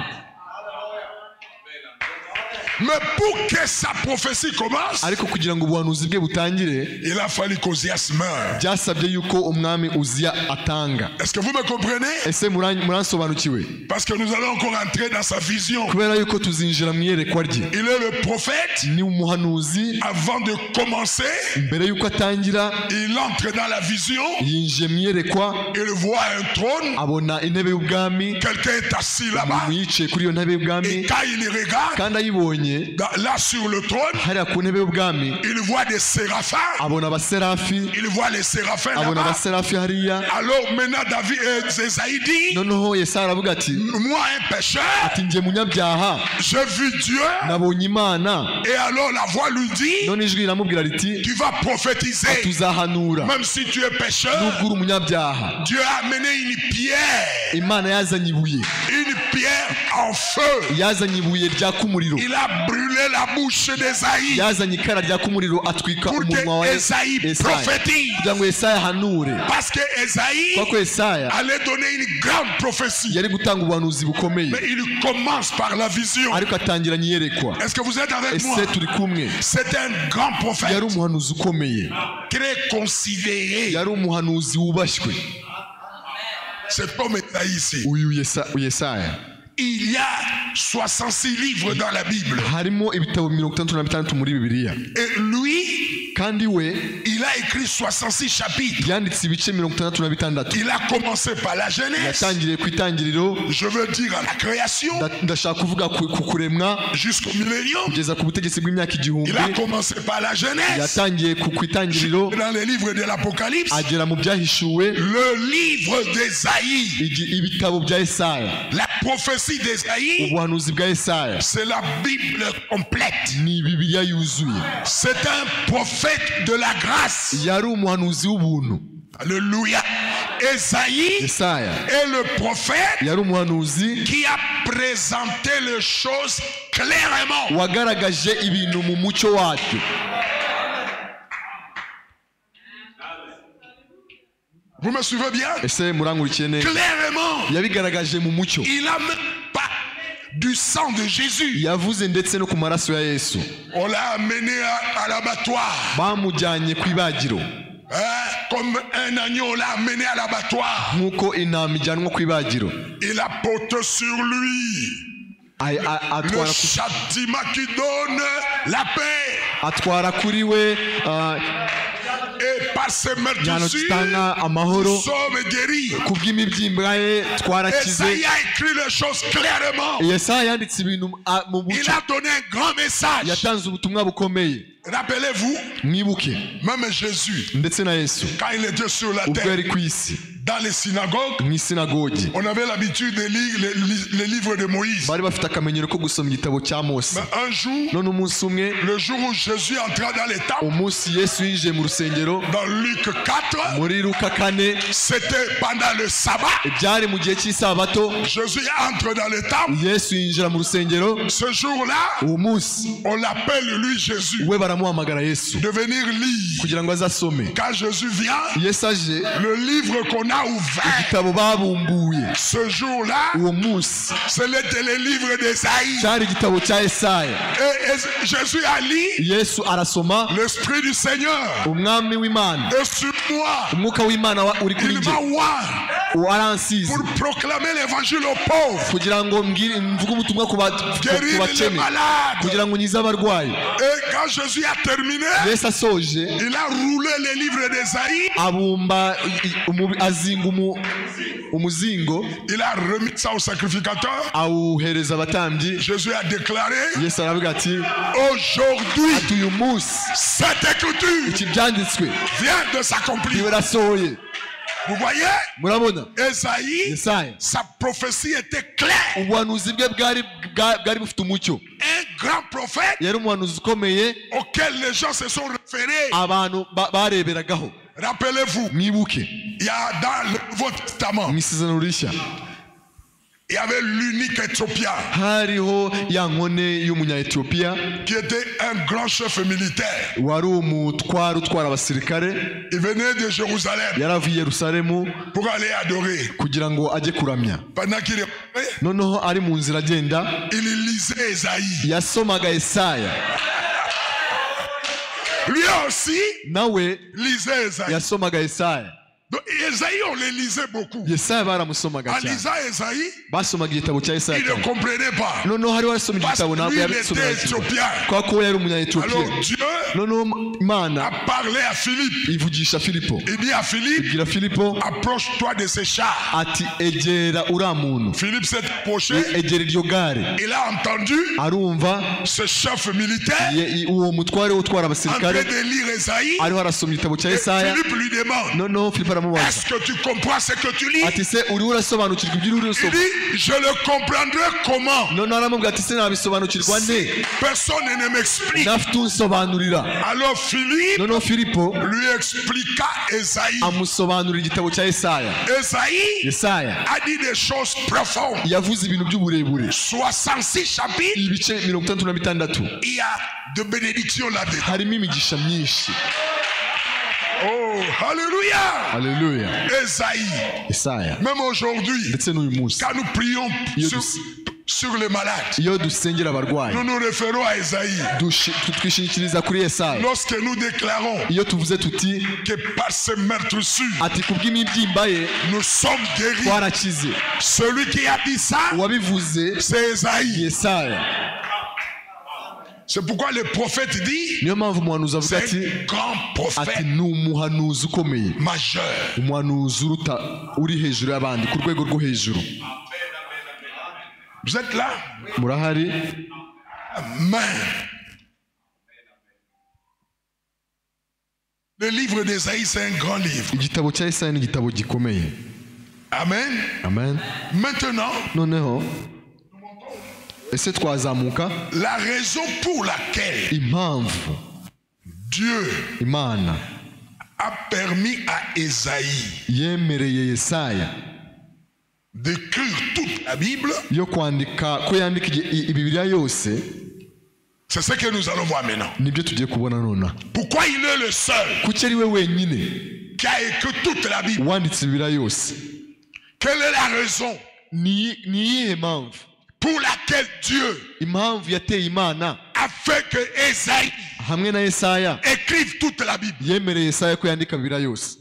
Mais pour que sa prophétie commence, ariko kugira ngo ubuhanuzi bwe butangire, il a fallu qu'Ozias meure. byasabye yuko umwami Uziya atanga. Est-ce que vous me comprenez? ese muransobanukiwe? Parce que nous allons encore entrer dans sa vision. kubera yuko tuzinjira mu iyerekwa rye. Il est le prophète. ni umuhanuzi. Avant de commencer, mbere yuko atangira, il entre dans la vision. yinjiye mu iyerekwa, Il voit un trône. abona intebe y'ubwami, Quelqu'un est assis là-bas. umuntu yicaye kuri iyo ntebe y'ubwami, Et quand il regarde, kandi ayibonye akomeye là sur le trône, hariya ku ntebe y'ubwami il voit des séraphins, abona abaserafi il voit les séraphins abona là-bas. abaserafi hariya. Alors maintenant David et Esaïe dit, noneho Yesaya aravuga ati moi un pécheur, ati njye munyabyaha j'ai vu Dieu. nabonye Imana. Et alors la voix lui dit, none ijwi riramubwira riti tu vas prophétiser, tuzahanura même si tu es pécheur. nubwo uri umunyabyaha. Dieu a amené une pierre, Imana yazanye ibuye, une pierre en feu. yazanye ibuye ryaka umuriro, Il a brûlé la bouche d'Esaïe yazanye ikara ryaka umuriro atwika pour umunwa wa que Esaïe Yesaya prophétise. kugira ngo Yesaya ahanure, Parce que Esaïe kuko Yesaya allait donner une grande prophétie. yari gutanga ubuhanuzi bukomeye, Mais il commence par la vision. ariko atangiranye iyerekwa. Est-ce que vous êtes avec moi? Ese turi kumwe? C'est un grand prophète, yari umuhanuzi ukomeye, très considéré. yari umuhanuzi wubashywe. Cet homme est ici. uyu Yesaya Il y a 66 livres dans la Bible. harimo ibitabo 66 muri Bibiliya, Et lui, kandi we il a écrit 66 chapitres. yanditse ibice 66. Il a commencé par la Genèse. yatangiriye ku itangiriro, Je veux dire à la création ndashaka kuvuga ku kuremwa jusqu'au millénium. kugeza ku butegetsi bw'imyaka igihumbi. Il a commencé par la Genèse. yatangiye ku itangiriro Dans les livres de l'Apocalypse, agera mu byahishuwe, le livre d'Ésaïe, ibitabo bya Yesaya, la prophétie d'Ésaïe, ubuhanuzi bwa Yesaya c'est la Bible complète. ni Bibiliya yuzuye. C'est un prophète de la grâce. yari umuhanuzi w'ubuntu. Alléluia. Ésaïe Yesaya est le prophète yari umuhanuzi qui a présenté les choses clairement. wagaragaje ibintu mu mucyo wacyo. Vous me suivez bien? ese murangurikiye neza? Clairement. yabigaragaje mu mucyo. Il a même pas du sang de Jésus. yavuze ndetse no ku maraso ya Yesu. On l'a amené à l'abattoir. bamujyanye ku ibagiro, Comme un agneau, on l'a amené à l'abattoir. nk'uko intama ijyanwa ku ibagiro. Il a porté sur lui le châtiment qui donne la paix. atwara kuri we Et par ses igihano meurtrissures, gitanga amahoro. nous sommes guéris. ku bw'imibyimba ye twarakize. Esaïe a écrit les choses clairement. Yesaya yanditse ibintu mu Il mucyo, a donné un grand message. yatanze ubutumwa bukomeye. Rappelez-vous, mwibuke même Jésus, ndetse na Yesu quand il était sur la ubwo terre, yari ku isi dans les synagogues, mu isinagogi, on avait l'habitude de lire les livres de Moïse. bari bafite akamenyero ko gusoma igitabo cya Mose. Mais un jour, none umunsi umwe, le jour où Jésus entra dans les temples, umunsi Yesu yinjiye mu rusengero dans Luc 4, muri Luka 4, c'était pendant le sabbat. byari mu gihe cy'isabato. Jésus entre dans le temple. Yesu yinjira mu rusengero. Ce jour-là, uwo munsi on l'appelle lui Jésus we baramuhamagara Yesu de venir lire. kugira ngo azasome. Quand Jésus vient, Yesu aje, le livre qu'on a ouvert igitabo babumbuye ce jour-là, uwo munsi c'était le livre d'Ésaïe. cyari igitabo cya Yesaya. Et Jésus a lu, Yesu arasoma, l'Esprit du Seigneur umwami w'Imana, est sur moi. umwuka w'Imana uri kuri Il njye, m'a oint waransize pour proclamer l'évangile aux pauvres, kugira ngo mvuge ubutumwa ku guérir les bakene, malades. kugira ngo nyize abarwayi. Et quand Jésus a terminé, Yesu asoje, il a roulé les livres d'Ésaïe. abumba azinga umuzingo, Il a remis ça au sacrificateur. awuhereza abatambyi. Jésus a déclaré, Yesu aravuga ati, aujourd'hui, ati uyu munsi cette écriture iki byanditswe vient de s'accomplir. birasohoye. Vous voyez, murabona Ésaïe, Yesaya, sa prophétie était claire. ubuhanuzi bwe bwari bufite umucyo. Un grand prophète yari umuhanuzi ukomeye auquel les gens se sont référés. abantu bareberagaho. Rappelez-vous, mwibuke il y a dans le Nouveau Testament, mu isezerano rishya il y avait l'unique Éthiopien hariho ya nkone y'umunya-Etiyopiya qui était un grand chef militaire. wari umutware utwara abasirikare. Il venait de Jérusalem yaravuye Yerusalemu pour aller adorer. kugira ngo ajye kuramya. Pendant qu'il est, noneho ari mu nzira agenda, il lisait Ésaïe. yasomaga Yesaya. Lui aussi nawe lisait Ésaïe. yasomaga Yesaya. Donc Ésaïe, on les lisait beaucoup. Yesaya baramusomaga En cyane. lisant Ésaïe, basomaga igitabo cya Yesaya il ne comprenait pas. noneho hari wasoma igitabo ntabwo Parce que lui, il yabisobanukirwa était éthiopien. kubera ko we yari umunya-Etiyopiya. Alors Dieu noneho imana a parlé à Philippe. ivugisha Filipo, Il dit à Philippe, ibwira Filipo approche-toi de ces chars. ati egera uriya muntu, Philippe s'est approché. egera iryo gare. Il a entendu Arumva ce chef militaire uwo mutware utwara en abasirikare train de lire Esaïe. ariho arasoma igitabo cya Et Yesaya. Philippe lui demande, Noneho Filipo aramubaza est-ce que tu comprends ce que tu lis? ati se uriho urasobanukirwa ibyo uri Il usoma? dit, je le comprendrai comment? noneho aramubwira ati se nabisobanukirwa nde, Personne ne m'explique. ntafite unsobanurira. Alors Philippe noneho Filipo lui expliqua Esaïe. amusobanurira igitabo cya Yesaya. Esaïe Yesaya a dit des choses profondes. yavuze ibintu by'uburebure, 66 chapitres, ibice 66. il y a de bénédictions là-dedans. harimo imigisha myinshi. Oh, alléluia! Haleluya. Esaïe, Yesaya même aujourd'hui, ndetse n'uyu munsi quand nous prions Yo sur, dus- sur les malades, iyo dusengera abarwayi nous nous référons à Esaïe. twishingikiriza kuri Yesaya. Lorsque nous déclarons iyo tuvuze tuti que par ses meurtrissures, ati kubw'imibyimba ye nous sommes guéris. twarakize, Celui qui a dit ça, uwabivuze c'est Esaïe. Yesaya. C'est pourquoi le prophète dit, niyo mpamvu umuhanuzi avuga c'est ati un grand ati prophète ni umuhanuzi ukomeye, majeur. umuhanuzi uruta uri hejuru y'abandi ku rwego rwo hejuru. Vous êtes là? Murahari? Amen. Le livre d'Esaïe, c'est un grand livre. igitabo cya Yesaya ni igitabo gikomeye. Amen. Amen. Maintenant, noneho ese twazamuka la raison pour laquelle impamvu Dieu Imana a permis à Esaïe yemereye Yesaya d'écrire toute la Bible, yo kwandika ko yandika Bibiliya yose, c'est ce que nous allons voir maintenant. nibyo tugiye kubona nona. Pourquoi il est le seul kuki ari we wenyine qui a écrit toute la Bible? wanditse Bibiliya yose? Quelle est la raison ni iyihe mpamvu? pour laquelle Dieu impamvu yateye Imana a fait que Esaïe hamwe na Yesaya écrive toute la Bible? yemereye Yesaya ko yandika Bibiliya yose.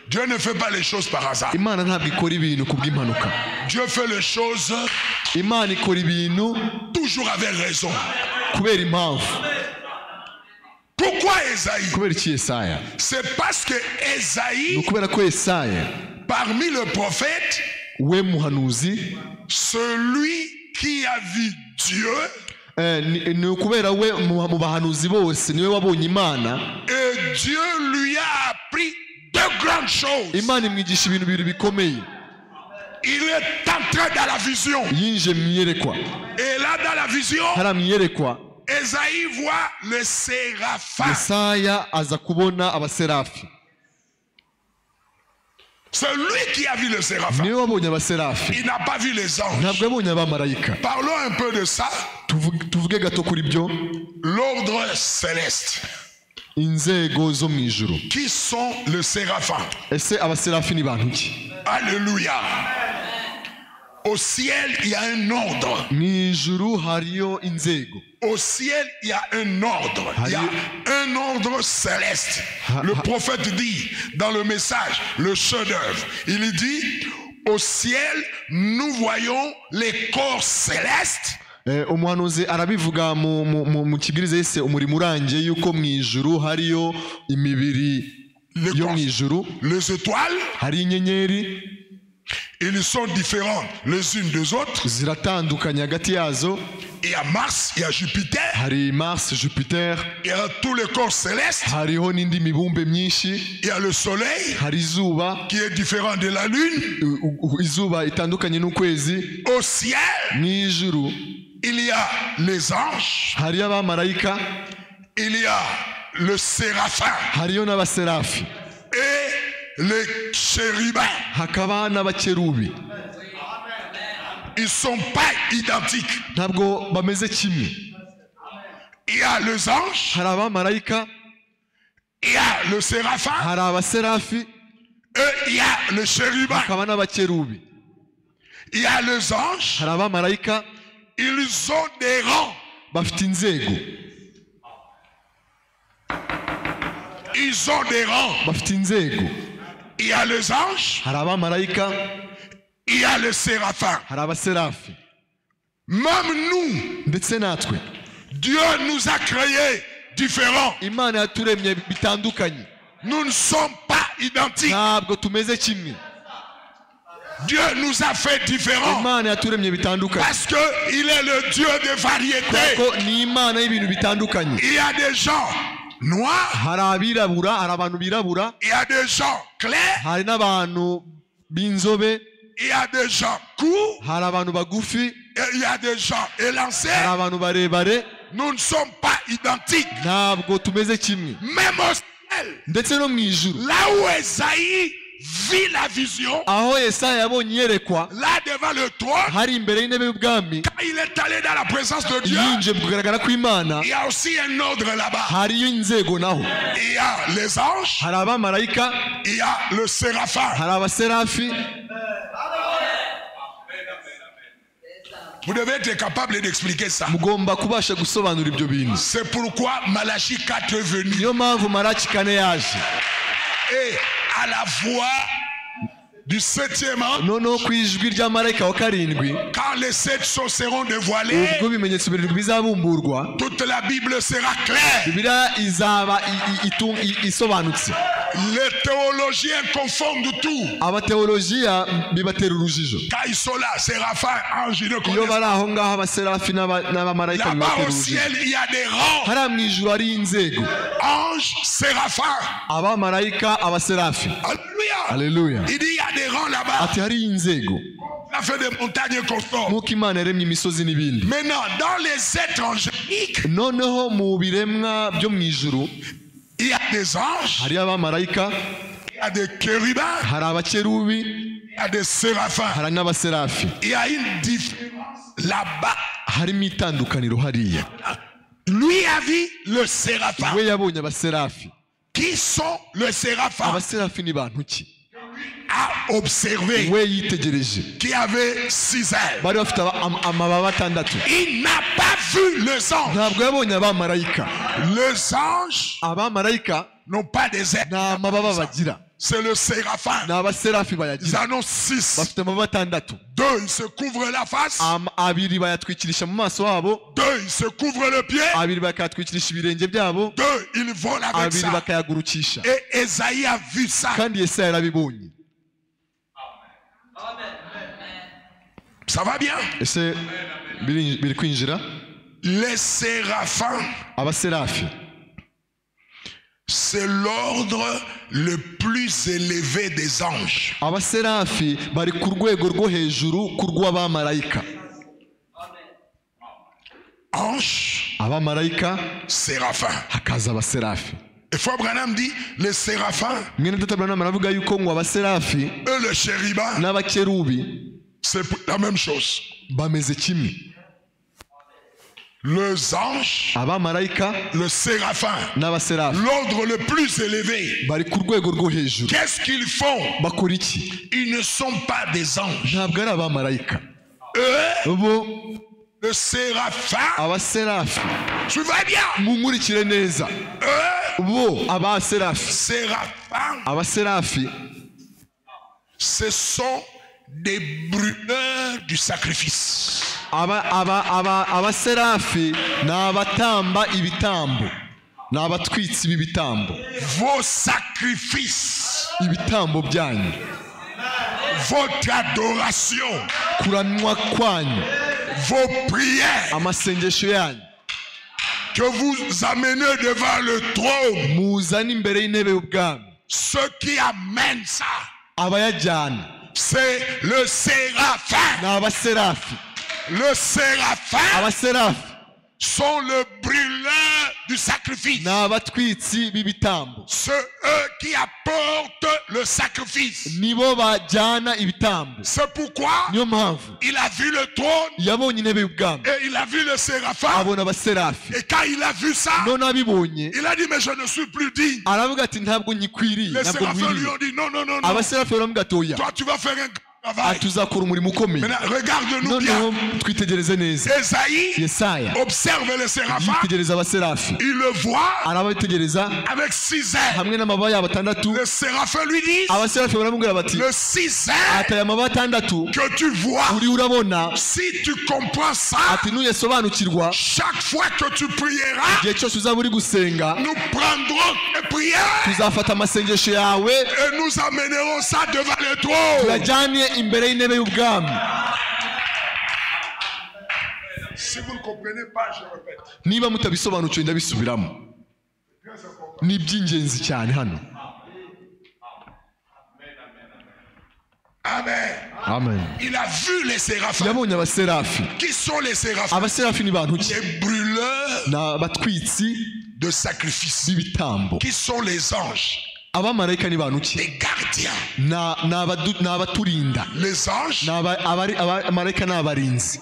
Dieu ne fait pas les choses par hasard. Imana ntabwo ikora ibintu kubw'impanuka. Dieu fait les choses Imana ikora ibintu toujours avec raison. kubera impamvu. Pourquoi Esaïe? kubera iki Yesaya? C'est parce que ni Esaïe, ukubera ko Yesaya parmi les prophètes, we muhanuzi, celui qui a vu Dieu, ni ukubera we mu bahanuzi bose niwe wabonye Imana, et Dieu lui a appris de grandes choses. Imana imwigisha ibintu bibiri bikomeye. Il est entré dans la vision. yinjiye mu iyerekwa, Et là, dans la vision, hari mu iyerekwa Esaïe voit le séraphin. Yesaya aza kubona abaserafi. C'est lui qui a vu le séraphin. niwe wabonye abaserafi, Il n'a pas vu les anges. ntabwo yabonye abamarayika. Parlons un peu de ça. tuvuge gato kuri byo. L'ordre céleste. inzego zo mu ijuru. Qui sont les séraphins? ese abaserafi ni bantu ki? Alléluia. Au ciel, il y a un ordre. mu ijuru hariyo inzego. Au ciel, il y a un ordre. Il y a un ordre céleste. Le prophète dit dans le message, le chef-d'œuvre, il dit, au ciel, nous voyons les corps célestes. umuhanuzi arabivuga mu kibwiriza yese umurimo urangiye yuko mu ijuru hariyo imibiri yo mu ijuru, Les étoiles, hari inyenyeri, ils sont différents les unes des autres. ziratandukanye hagati yazo. Il y a Mars, il y a Jupiter, hari Mars, Jupiter, il y a tous les corps célestes. hariho n'indi mibumbe myinshi, Il y a le soleil hari izuba, qui est différent de la lune. izuba itandukanye n'ukwezi. Au ciel, mu ijuru il y a les anges, hariyo abamarayika, il y a le séraphin hariyo n'abaserafi, et les chérubins. hakaba n'abakerubi. Ils ne sont pas identiques. ntabwo bameze kimwe. Il y a les anges, hari abamarayika, il y a le séraphin hari abaserafi, et il y a le chérubin. hakaba n'abakerubi. Il y a les anges, hari abamarayika, ils ont des rangs. bafite inzego, Ils ont des rangs. bafite inzego. Il y a les anges, hari abamarayika, il y a le séraphin. hari abaserafi. Même nous, ndetse natwe Dieu nous a créés différents. imana yaturemye bitandukanye, Nous ne sommes pas identiques. ntabwo tumeze kimwe. Dieu nous a fait différents. Imana yaturemye bitandukanye Parce qu'il est le Dieu des variétés. kuko ni imana y'ibintu bitandukanye. Il y a des gens noirs, hari abirabura, hari abantu birabura, il y a des gens clairs, hari n'abantu b'inzobe, il y a des gens courts, hari abantu bagufi, et il y a des gens élancés. hari abantu barebare. Nous ne sommes pas identiques. Ntabwo tumeze kimwe. Même au ciel, Ndetse no mu ijuru, là où Esaïe vit la vision, aho Yesaya yabonye iyerekwa, là devant le trône, hari imbere y'intebe y'ubwami, quand il est allé dans la présence de Dieu, yinjiye kugaragara kw'Imana, il y a aussi un ordre là-bas. hariyo inzego naho. Il y a les anges, Hari abamarayika, il y a le séraphin. hari abaserafi. Vous devez être capable d'expliquer ça. Mugomba kubasha gusobanura ibyo bintu. C'est pourquoi Malachie 4 est venu. Niyo mpamvu Malaki 4 yaje. Et à la voix du 7e ange, Noneho ku ijwi rya marayika wa karindwi, quand les 7 sceaux seront dévoilés, ubwo ibimenyetso birindwi bizabumburwa, toute la Bible sera claire. Bibiliya izaba isobanutse. Les théologiens confondent tout. Abateolojiya bibatera urujijo. Quand ils sont là, séraphin, ange, ils ne Iyo connaissent bari pas. aho ngaho abaserafi n'abamarayika Là-bas bibatera au urujijo. ciel, il y a des rangs. Hariya mu ijuru hari inzego, Ange, séraphin. abamarayika, abaserafi. Alléluia. Haleluya. Il dit il y a des rangs là-bas. Ati hari inzego, On a fait des montagnes conformes. nk'uko Imana yaremye imisozi n'ibindi. Maintenant, dans les êtres angéliques, Noneho mu biremwa byo mu ijuru il y a des anges, hari abamarayika, il y a des chérubins, hari abakerubi, il y a des séraphins. hari n'abaserafi. Il y a une différence là-bas. Harimo itandukaniro hariya. Lui a vu le séraphin. We yabonye abaserafi. Qui sont le séraphin? Abaserafi ni bantu ki? A observé. We yitegereje. Qui avait 6 ailes. Bari bafite amababa atandatu. Il n'a pas vu les anges. Ntabwo yabonye abamarayika. Les anges Abamarayika n'ont pas des ailes. nta mababa bagira. C'est le séraphin. Ni abaserafi Ils bayagira. en ont 6. Bafite amababa atandatu. 2, ils se couvrent la face. Abiri bayatwikirisha mu maso habo, 2, ils se couvrent le pied. abiri bakayatwikirisha ibirenge byabo, 2, ils volent avec abiri ça. bakayagurukisha. Et Esaïe a vu ça. Kandi Yesaya yarabibonye. Ça va bien? Ese biri kwinjira? Les séraphins, Abaserafi c'est l'ordre le plus élevé des anges. abaserafi bari ku rwego rwo hejuru ku rw'abamarayika. Ange, Abamarayika séraphin. hakaza abaserafi. Et Frère Branham dit, les séraphins, Mwene Data Branham aravuga yuko ngo abaserafi eux les chérubins, n'abakerubi c'est la même chose. bameze kimwe. Les anges, Abamarayika le séraphin, n'abaserafi l'ordre le plus élevé. bari ku rwego rwo hejuru. Qu'est-ce qu'ils font? Bakora iki? Ils ne sont pas des anges. Ntabwo ari abamarayika. Eux, Bo le séraphin, abaserafi, suivez bien. munkurikire neza. Eux, Bo abaserafi, séraphins, abaserafi ce sont des brûleurs du sacrifice. abaserafi ni abatamba ibitambo, ni abatwitsi b'ibitambo. Vos sacrifices, Ibitambo byanyu, votre adoration, kuranwa kwanyu, vos prières amasengesho yanyu que vous amenez devant le trône, muzana imbere y'intebe y'ubwami, ceux qui amènent ça, abayajyana c'est le séraphin. ni abaserafi. Le séraphin Abaserafi sont le brûleur du sacrifice. ni abatwitsi b'ibitambo, C'est eux qui apportent le sacrifice. nibo bajyana ibitambo. C'est pourquoi Niyo mpamvu il a vu le trône yabonye intebe y'ubwami, et il a vu le séraphin. abona abaserafi. Et quand il a vu ça, None abibonye il a dit mais je ne suis plus digne. aravuga ati ntabwo nyikwiriye, Les ntabwo séraphins lui nkwiriye. ont dit non, non, non, non. Abaserafi baramuga ati oya, Toi tu vas faire un travail. tuzakora umurimo ukomeye. Maintenant, regarde-nous noneho bien. twitegereze neza. Esaïe Yesaya observe les séraphins. yitegereza abaserafi, Il le voit arabitegereza avec 6 ailes. hamwe n'amababa yabo atandatu. Les séraphins lui disent, Abaserafi baramubwira bati, le 6 ailes ati aya mababa atandatu que tu vois, uri urabona, si tu comprends ça, ati nuyasobanukirwa, chaque fois que tu prieras, igihe cyose uzaba uri gusenga, nous prendrons tes prières tuzafata amasengesho yawe et nous amènerons ça devant le trône. tuyajyane imbere y'intebe y'ubwami. Si vous ne comprenez pas, je répète. Niba mutabisobanukiwe ndabisubiramo. Ni iby'ingenzi cyane hano. Amen. Amen. Il a vu les séraphins. Yabonye abaserafi. Qui sont les séraphins? Abaserafi ni bantu ki? Les brûleurs Ni abatwitsi de sacrifice. b'ibitambo. Qui sont les anges? Abamarayika ni bantu ki? Les gardiens. Ni abaturinda. Les anges Abamarayika ni abarinzi.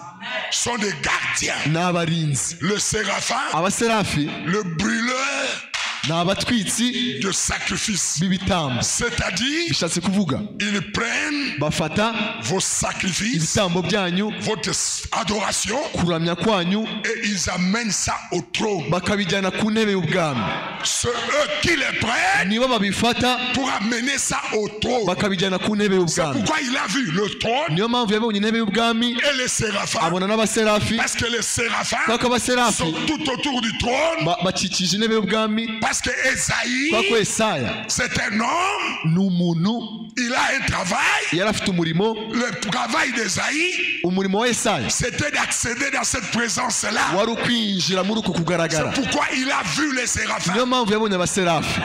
sont des gardiens. Ni abarinzi. Le séraphin, Abaserafi le brûleur ni abatwitsi de sacrifice. b'ibitambo. C'est-à-dire, Bishatse kuvuga ils prennent bafata vos sacrifices, ibitambo byanyu, votre adoration, kuramya kwanyu, et ils amènent ça au trône. bakabijyana ku ntebe y'ubwami. C'est eux qui les prennent Nibo babifata pour amener ça au trône. bakabijyana ku ntebe C'est y'ubwami. pourquoi il a vu le trône Niyo mpamvu yabonye intebe y'ubwami, et les séraphins. abona n'abaserafi, Parce que les séraphins kuko abaserafi sont tout autour du trône. bakikije intebe y'ubwami. Parce que Esaïe, Kuko Yesaya c'est un homme, ni umuntu, il a un travail. yari afite umurimo. Le travail d'Esaïe, Umurimo wa Yesaya c'était d'accéder dans cette présence-là. wari ukwinjira muri uku kugaragara. C'est pourquoi il a vu les séraphins. Niyo mpamvu yabonye abaserafi.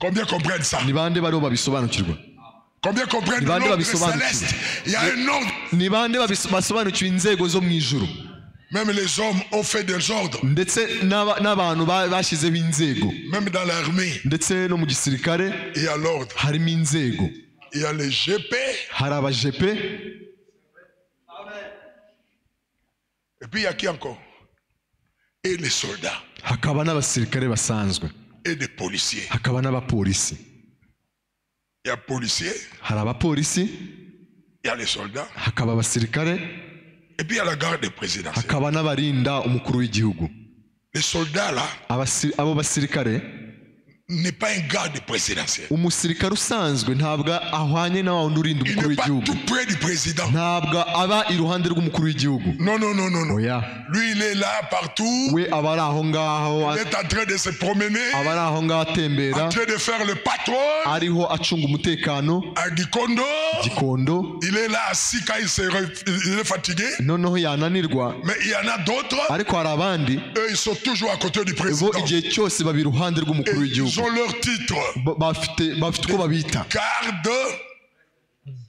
Combien comprennent ça? Ni bande bariho babisobanukirwa? Combien comprennent le Ni bande nom babisobanukiwe? céleste? Il y a un nom. Ni bande basobanukiwe inzego zo mu ijuru? Même les hommes ont fait des ordres. Ndetse n'abantu bashyizeho inzego. Même dans l'armée, Ndetse no mu gisirikare il y a l'ordre. harimo inzego. Il y a les GP. Hari abajepe. Et puis il y a qui encore? Et les soldats. Hakaba n'abasirikare basanzwe. Et des policiers. Hakaba n'abapolisi. Il y a policiers. Hari abapolisi. Il y a les soldats. Hakaba abasirikare. Et puis il y a la garde présidentielle. Hakaba n'abarinda umukuru w'igihugu. Les soldats là Abo basirikare, n'est pas un garde présidentiel. umusirikare usanzwe ntabwo ahwanye na wundi urinda Il umukuru n'est pas w'igihugu. tout près du président. Ntabwo aba iruhande rw'umukuru w'igihugu. Non, non, non, non, non. Oya. Lui, il est là partout. We aba ari aho ngaho, Il est en train de se promener. aba ari aho ngaho atembera, En train de faire le patron. ariho acunga umutekano. À Gikondo. Gikondo. Il est là assis quand il est fatigué. Noneho yananirwa, Mais il y en a d'autres. ariko hari abandi Eux, ils sont toujours à côté du bo président. igihe cyose baba iruhande Et rw'umukuru ils w'igihugu. ont leur titre. Bafite uko babita. Garde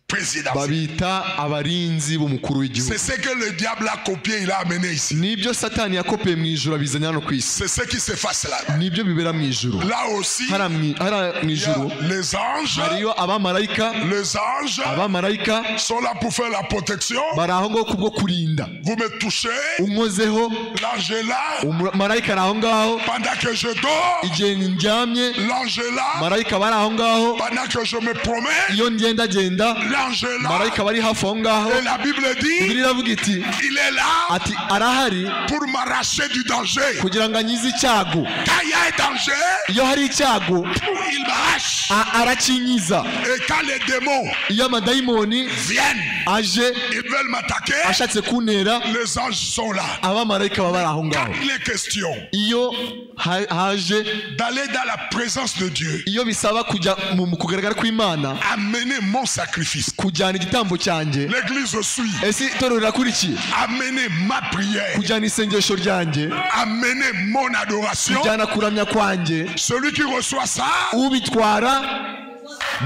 présidentiel. Babita abarinzi b'umukuru w'igihugu. C'est ce que le diable a copié, il a amené ici. Nibyo Satani yakopeye mu ijuru abizanye hano ku isi. C'est ce qui se passe là. Nibyo bibera mu ijuru. Là aussi, Hara mu il y a ijuru les anges. hariyo abamarayika. Les anges Abamarayika sont là pour faire la protection. bari aho ngaho kubwo kurinda. Vous me touchez, Unkozeho, l'ange est là. umumarayika ari aho ngaho. Pendant que je dors, Igihe ndyamye, l'ange est là. marayika bari aho ngaho. Pendant que je me promène, Iyo ngendagenda, l'ange est là. marayika bari hafi aho ngaho. Et la Bible dit, Bibiliya iravuga iti, il est là ati arahari pour m'arracher du danger. kugira ngo anyize icyago. Quand il y a un danger, Iyo hari icyago, il m'arrache. arakinyiza. Et quand les démons Iyo amadayimoni viennent, aje ils veulent m'attaquer, ashatse kuntera, les anges sont là. abamarayika baba bari aho ngaho. Il est question Iyo haje, d'aller dans la présence de Dieu, iyo bisaba kujya mu kugaragara kw'Imana, amener mon sacrifice. kujyana igitambo cyanjye, L'église suit. ese itorero rirakurikiye, Amener ma prière. kujyana isengesho ryanjye, Amener mon adoration. kujyana kuramya kwanjye, Celui qui reçoit ça, ubitwara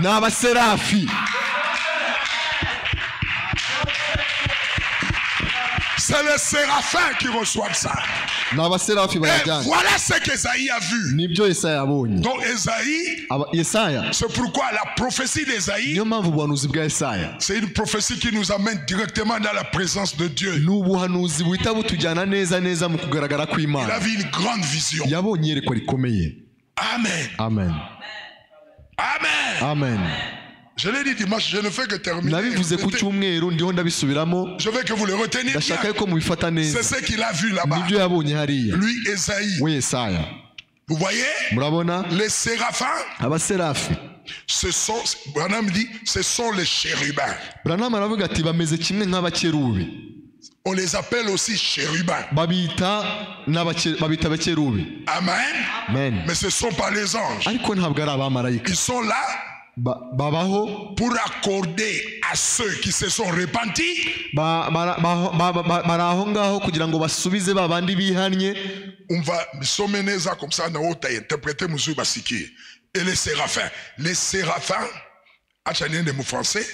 ni abaserafi. c'est les séraphins qui reçoivent ça. Ni abaserafi Et bayajyana. voilà ce qu'Esaïe a vu. Nibyo Yesaya yabonye. Donc Esaïe, Yesaya, c'est pourquoi la prophétie d'Esaïe, niyo mpamvu ubuhanuzi bwa Yesaya c'est une prophétie qui nous amène directement dans la présence de Dieu. ni ubuhanuzi buhita butujyana neza neza mu kugaragara Il a kw'Imana. vu une grande vision. Yabonye iyerekwa rikomeye. Amen. Amen. Amen. amen. Je l'ai dit dimanche, je ne fais que terminer. nabivuze ku cyumweru ndiho ndabisubiramo, Je veux que vous le reteniez ndashaka bien. yuko mubifata C'est neza. ce qu'il a vu là-bas. Nibyo yabonye hariya, Lui, Esaïe. we Yesaya. Vous voyez, Murabona les séraphins, abaserafi, ce sont, Branham dit, ce sont les chérubins. Branham aravuga ati bameze kimwe nk'abakerubi. On les appelle aussi chérubins. babita abakerubi. Amen. Amen. Mais ce ne sont pas les anges. Ariko ntabwo ari abamarayika. Ils sont là babaho pour accorder à ceux qui se sont repentis. bari aho ngaho kugira ngo basubize babandi bihannye. On va sommer ça comme ça, on va interpréter Moussou Basiki. Et les séraphins. Les séraphins, à Chanien de mots français,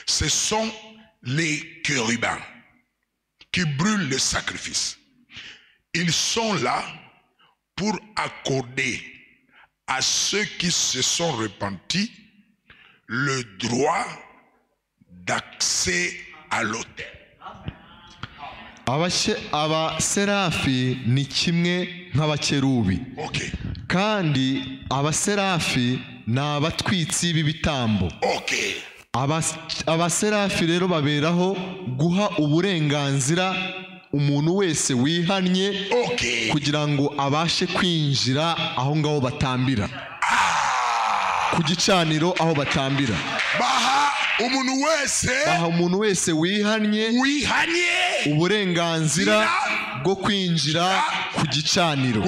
ce sont les chérubins qui brûlent le sacrifice. Ils sont là pour accorder à ceux qui se sont repentis le droit d'accès à l'autel. abaserafi ni kimwe nk'abakerubi. Okay. Kandi abaserafi ni abatwitsi b'ibitambo. Okay. abaserafi rero baberaho guha uburenganzira umuntu wese wihannye, Okay. kugira ngo abashe kwinjira aho ngaho batambira, ku gicaniro aho batambira. Baha umuntu wese wihannye uburenganzira bwo kwinjira ku gicaniro.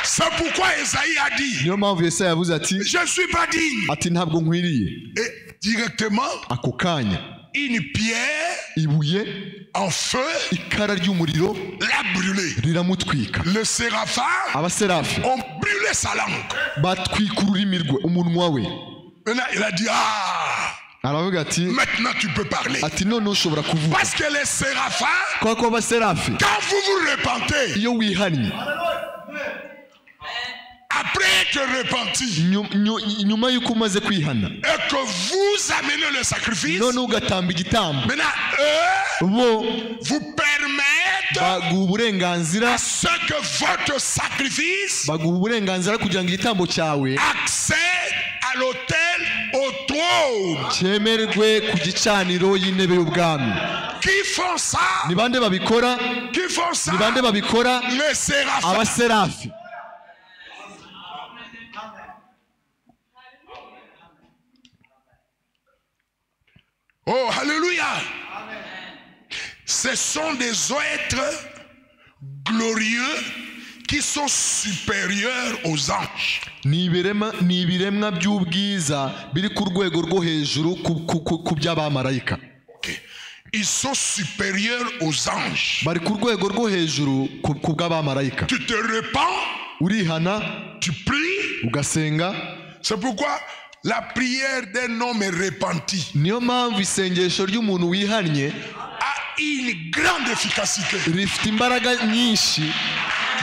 C'est pourquoi Esaïe a dit, niyo mpamvu Yesaya yavuze ati je suis pas digne. ati ntabwo nkwiriye. Et directement, ako kanya une pierre ibuye en feu ikara ry'umuriro l'a brûlé. riramutwika. Le séraphin abaserafi ont brûlé sa langue. batwika ururimi rwe, umunwa we. Maintenant, il a dit, aravuga ati maintenant tu peux parler. ati none ushobora kuvuga. Parce que les séraphins, kwa ko abaserafi quand vous vous repentez, iyo wihannye, après te repentir, nyuma y'uko umaze kwihana, et que vous amenez le sacrifice, none ugatamba igitambo, maintenant eux bo vous permettent baguha uburenganzira, à ce que votre sacrifice baguha uburenganzira kugira ngo igitambo cyawe accède à l'autel, au trône. cyemerwe ku gicaniro y'intebe y'ubwami. Qui font ça? Ni bande babikora? Qui font ça? Ni bande babikora? Les séraphins. abaserafi. Oh, alléluia. Ce sont des êtres glorieux qui sont supérieurs aux anges. Ni ibiremwa by'ubwiza biri ku rwego rwo hejuru ku by'abamarayika. Okay. Ils sont supérieurs aux anges. Bari ku rwego rwo hejuru ku bw'abamarayika. Tu te repens, urihana, tu pries, ugasenga. C'est pourquoi la prière d'un homme repenti niyo mpamvu isengesho ry'umuntu wihannye a une grande efficacité. rifite imbaraga nyinshi.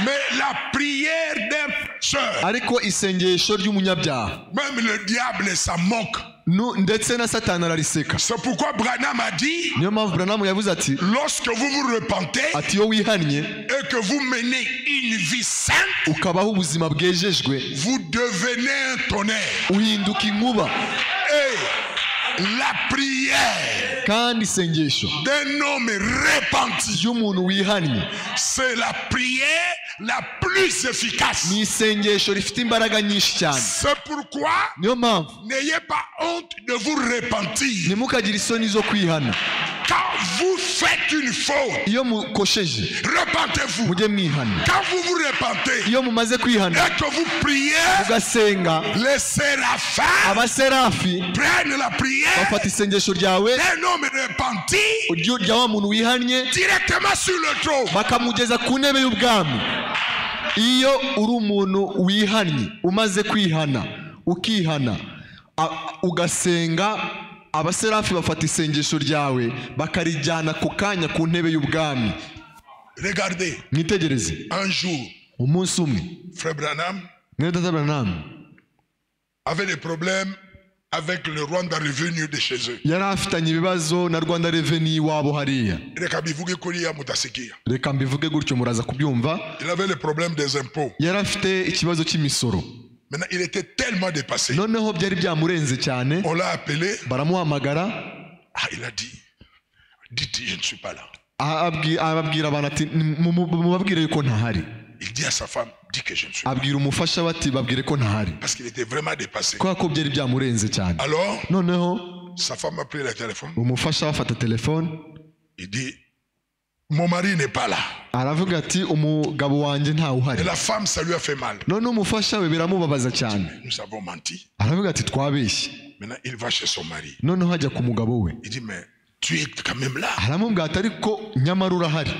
Mais la prière d'un pécheur, ariko isengesho ry'umunyabyaha, même le diable s'en moque. ndetse na Satani arariseka. C'est pourquoi Branham a dit, niyo mpamvu Branham yavuze ati lorsque vous vous repentez ati iyo wihannye et que vous menez une vie sainte, ukabaho ubuzima bwejejwe, vous devenez un tonnerre. uhinduka inkuba. Et la prière kandi isengesho d'un homme repenti, ry'umuntu wihannye c'est la prière la plus efficace. ni isengesho rifite imbaraga nyinshi cyane. C'est pourquoi niyo mpamvu n'ayez pas honte de vous repentir. ntimukagire isoni zo kwihana. Quand vous faites une faute, iyo mukosheje repentez-vous. mujye mwihana. Quand vous vous repentez iyo mumaze kwihana et que vous priez, ugasenga, les séraphins abaserafi prennent la prière bafata isengesho ryawe d'un homme repenti rya wa muntu wihannye directement sur le trône. bakamugeza ku ntebe y'ubwami. iyo uri umuntu wihannye umaze kwihana ukihana ugasenga, abaserafi bafata isengesho ryawe bakarijyana ku kanya ku ntebe y'ubwami. Regardez, mwitegereze, un jour, umunsi umwe Frère Branham Mwene Branham avait des problèmes avec le Rwanda Revenue de chez eux. yari afitanye ibibazo na Rwanda Revenue wabo hariya. Reka bivuge kuriya mutasikia. Reka mbivuge gutyo muraza kubyumva. Il avait le problème des impôts. Yari afite ikibazo cy'imisoro. Maintenant, il était tellement dépassé. noneho byari byamurenze cyane, On l'a appelé. baramuhamagara. Il a dit, dites, je ne suis pas là. ababwira abantu ati mubabwire yuko ntahari. Il dit à sa femme, dis que je ne suis pas là. abwira umufasha bati babwire ko ntahari, Parce qu'il était vraiment dépassé. kubera ko byari byamurenze cyane. Alors, noneho sa femme a pris le téléphone. umufasha afata telefone, Il dit, mon mari n'est pas là. aravuga ati umugabo wanjye ntawe Et uhari. la femme, ça lui a fait mal. none umufasha we biramubabaza cyane, Nous avons menti. aravuga ati twabeshye. Maintenant, il va chez son mari. noneho ajya ku mugabo we, Il dit, mais tu es quand même là. aramubwira ati ariko nyamara urahari.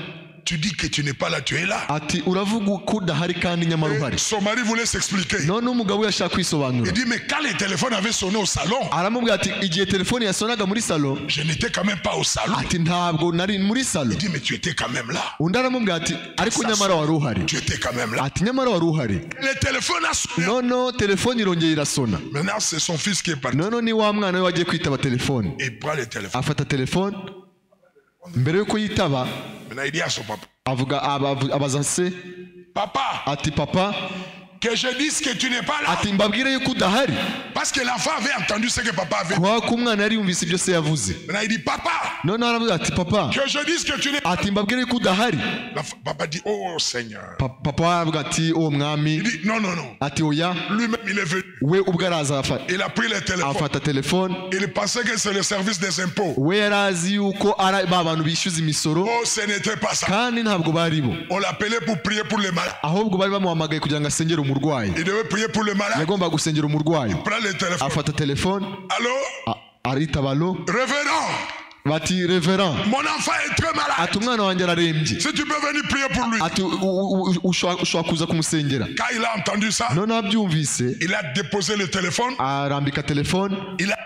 Tu dis que tu n'es pas là, tu es là. ati uravuga ko udahari kandi nyamara Et uhari. son mari voulait s'expliquer. none umugabo we yashaka kwisobanura, Il dit, mais quand le téléphone avait sonné au salon, aramubwira ati igihe telefone yasonaga muri salo, je n'étais quand même pas au salon. ati ntabwo nari muri salo. Il dit, mais tu étais quand même là. undi aramubwira ati ariko nyamara wari uhari. Tu étais quand même là. ati nyamara wari uhari. Le téléphone a sonné. noneho telefone irongera irasona. Maintenant, c'est son fils qui est parti. noneho ni wa mwana we wagiye kwitaba telefone, Il prend le téléphone. afata telefone, mbere yuko yitaba Maintenant, il dit à son papa, abaza se papa, ati papa, que je dise que tu n'es pas là. ati mbabwire yuko udahari. Parce que l'enfant avait entendu ce que papa avait dit. kubera ko umwana yari yumvise ibyo se yavuze. Maintenant, il dit, papa, noneho aravuga ati papa, que je dise que tu n'es pas là. ati mbabwire yuko udahari. Papa dit, oh Seigneur. papa aravuga ati uwo mwami, Il dit, non, non, non. ati oya, Lui-même, il est venu. we ubwo araza Il a pris le téléphone. afata telefone. Il pensait que c'est le service des impôts. we yari azi yuko ari ba bantu bishyuza imisoro, Oh, ce n'était pas ça. kandi ntabwo bari bo, On l'appelait pour prier pour les malades. ahubwo bari bamuhamagaye kugira ngo asengere umurwayi. Il devait prier pour les malades. yagombaga gusengera umurwayi. Prends le téléphone. afata telefone, Allô? aritaba alo, Révérend, bati reverend, mon enfant est très malade. ati umwana wanjye ararembye, Si tu peux venir prier pour lui. ati ushobora kuza kumusengera. Quand il a entendu ça, none abyumvise, il a déposé le téléphone. arambika telefone, Il a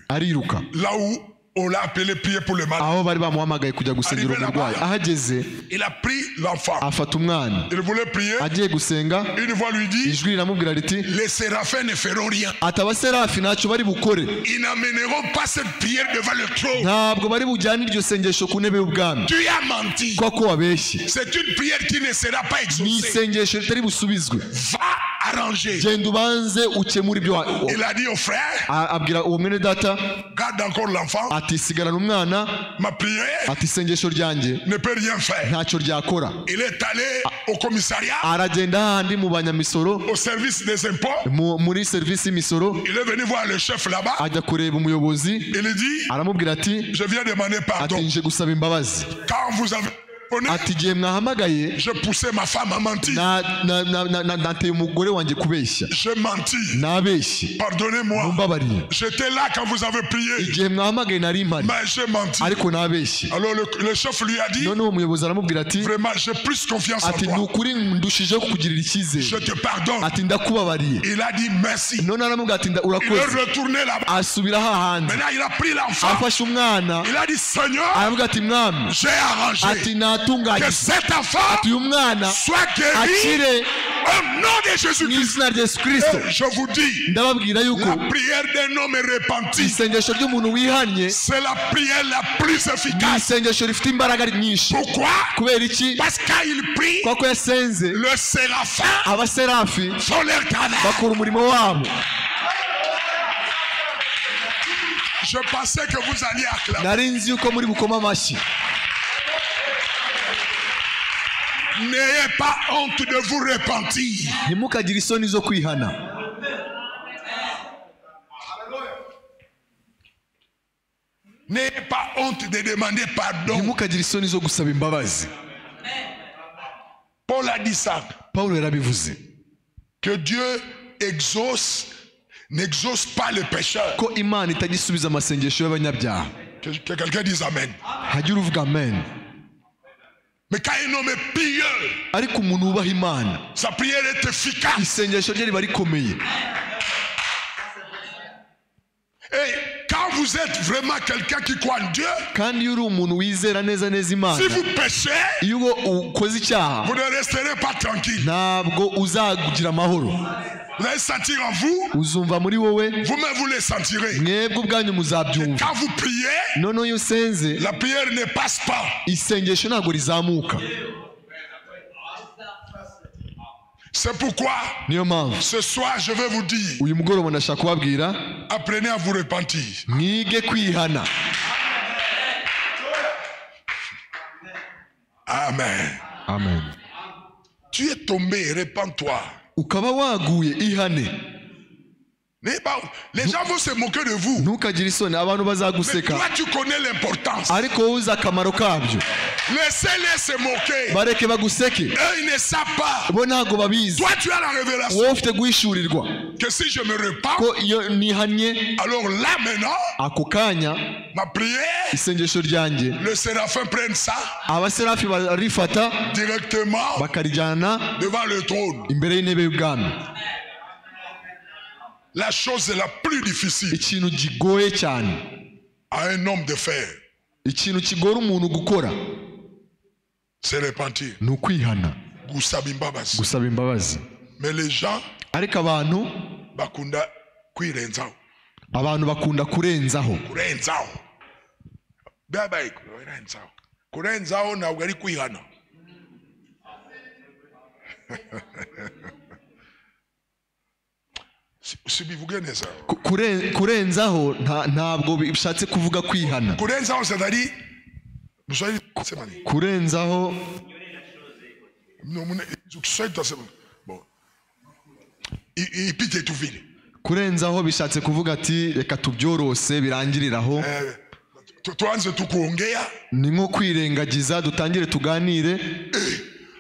ariruka là où on l'a appelé prier pour les malades. aho bari bamuhamagaye kujya gusengera umurwayi. ahageze Il a pris l'enfant. afata umwana, Il voulait prier. agiye gusenga, Une voix lui dit, ijwi riramubwira riti les séraphins ne feront rien. ati abaserafi ntacyo bari bukore, Ils n'amèneront pas cette prière devant le trône. ntabwo bari bujyane iryo sengesho ku ntebe y'ubwami. Tu as menti. kuko wabeshye, C'est une prière qui ne sera pas ni exaucée. isengesho ritari busubizwe. Va arranger. genda ubanze ukemure ibyo Il a dit au frère, abwira uwo mwene data garde encore l'enfant. ati sigarana umwana, Ma prière ati isengesho ryanjye ne peut rien faire. ntacyo ryakora. Il est allé au commissariat, aragenda hahandi mu banyamisoro, au service des impôts. muri serivisi y'imisoro, Il est venu voir le chef là-bas. ajya kureba umuyobozi, Il dit, aramubwira ati je viens demander ati pardon. nje gusaba imbabazi. Quand vous avez répondu, ati igihe mwahamagaye je poussais ma femme à mentir. nateye umugore wanjye kubeshya, Je mentis. nabeshye, Pardonnez-moi. mumbabarire. J'étais là quand vous avez prié, igihe mwahamagaye nari mpari, mais j'ai menti. ariko nabeshye. Alors le chef lui a dit, noneho umuyobozi aramubwira ati vraiment, j'ai plus confiance en ati ni toi. ukuri ndushijeho kukugirira Je icyizere, te pardonne. ati ndakubabariye. Il a dit merci. none aramubwira ati Il est urakoze, retourné là-bas. asubira hahandi, Maintenant, il a pris l'enfant. afashe umwana, Il a dit, Seigneur, aravuga ati mwami, j'ai arrangé ati que natunganyije, cet enfant ati uyu mwana soit guéri akire au nom de mu Jésus-Christ. izina rya Yesu Kristo. Et je vous dis, ndababwira yuko la prière d'un homme repenti, isengesho ry'umuntu wihannye c'est la prière la plus ni efficace. isengesho rifite imbaraga nyinshi. Pourquoi? kubera iki? Parce que quand il prie, kuko yasenze, le séraphin abaserafi font leur travail. bakora umurimo wabo. Je pensais que vous alliez acclamer. nari nzi yuko muri bukoma amashyi. N'ayez pas honte de vous repentir. ntimukagire isoni zo kwihana. N'ayez pas honte de demander pardon. ntimukagire isoni zo gusaba imbabazi. Paul a dit ça. Pawulo yarabivuze Que Dieu n'exauce pas les pécheurs. ko Imana itajya isubiza amasengesho y'abanyabyaha. Que quelqu'un dise Amen. hajya uvuga amen. Mais quand un homme est pieux, ariko umuntu wubaha Imana, sa prière est efficace. isengesho rye riba rikomeye. Et quand vous êtes vraiment quelqu'un qui croit en Dieu, kandi iyo uri umuntu wizera neza neza Imana, si vous péchez, iyo ukoze icyaha vous ne resterez pas tranquille. ntabwo uzagira amahoro. Vous allez sentir en vous, uzumva muri wowe, vous-même vous le sentirez. mwebwe ubwanyu muzabyumva. Quand vous priez, noneho iyo usenze, la prière ne passe pas. isengesho ntabwo rizamuka. C'est pourquoi niyo mpamvu ce soir je vais vous dire, uyu mugoroba ndashaka kubabwira apprenez à vous repentir. mwige kwihana. Amen. Amen. Tu es tombé, répands-toi. Ukaba waguye ihane. Les gens vont se moquer de vous. Ntukagire isoni, abantu Mais bazaguseka. toi tu connais l'importance. Ariko wowe uzi akamaro kabyo. Laissez-les se moquer. Bareke baguseke. Eux, ils ne savent pas. Bo ntago babizi. Toi, tu as la révélation Wowe ufite guhishurirwa que si je me repens, ko iyo nihanye, alors là maintenant, ako kanya ma prière, isengesho ryanjye le séraphin prenne ça abaserafi barifata directement bakarijyana devant le trône. imbere y'intebe y'ubwami. La chose la plus difficile Ikintu gigoye cyane, à un homme de faire, ikintu kigora umuntu gukora c'est repentir. ni ukwihana, Gusaba imbabazi. gusaba imbabazi. Mais les gens Ariko abantu bakunda kwirenzaho. bakunda kurenzaho. Kurenzaho. Bye kurenzaho. Kurenzaho ntabwo ari kwihana. Sibivuge neza. Kurenzaho ntabwo bishatse kuvuga kwihana. Kurenzaho c'est-à-dire Mswahili sema nini? Kurenzaho Kiswahili tutasema bon. Ipite tu vile. Kurenzaho bishatse kuvuga ati reka tubyorose birangiriraho. Tuanze tukuongea. Ni nko kwirengagiza dutangire tuganire.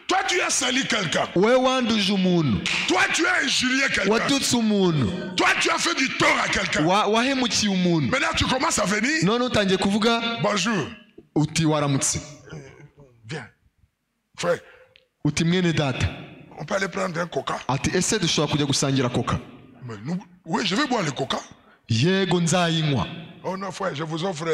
Toi tu as sali quelqu'un. Wewe wanduje umuntu. Toi tu as injurié quelqu'un. Watutse umuntu. Toi tu as fait du tort à quelqu'un. Wahemukiye umuntu. Maintenant tu commences à venir. None utangiye kuvuga bonjour. Uti waramutse. Viens. Frère. Uti mwene data. On peut aller prendre un coca. Ati ese dushobora kujya gusangira coca. Oui, je vais boire le coca. Yego nzayinywa. Oh non frère, je vous offre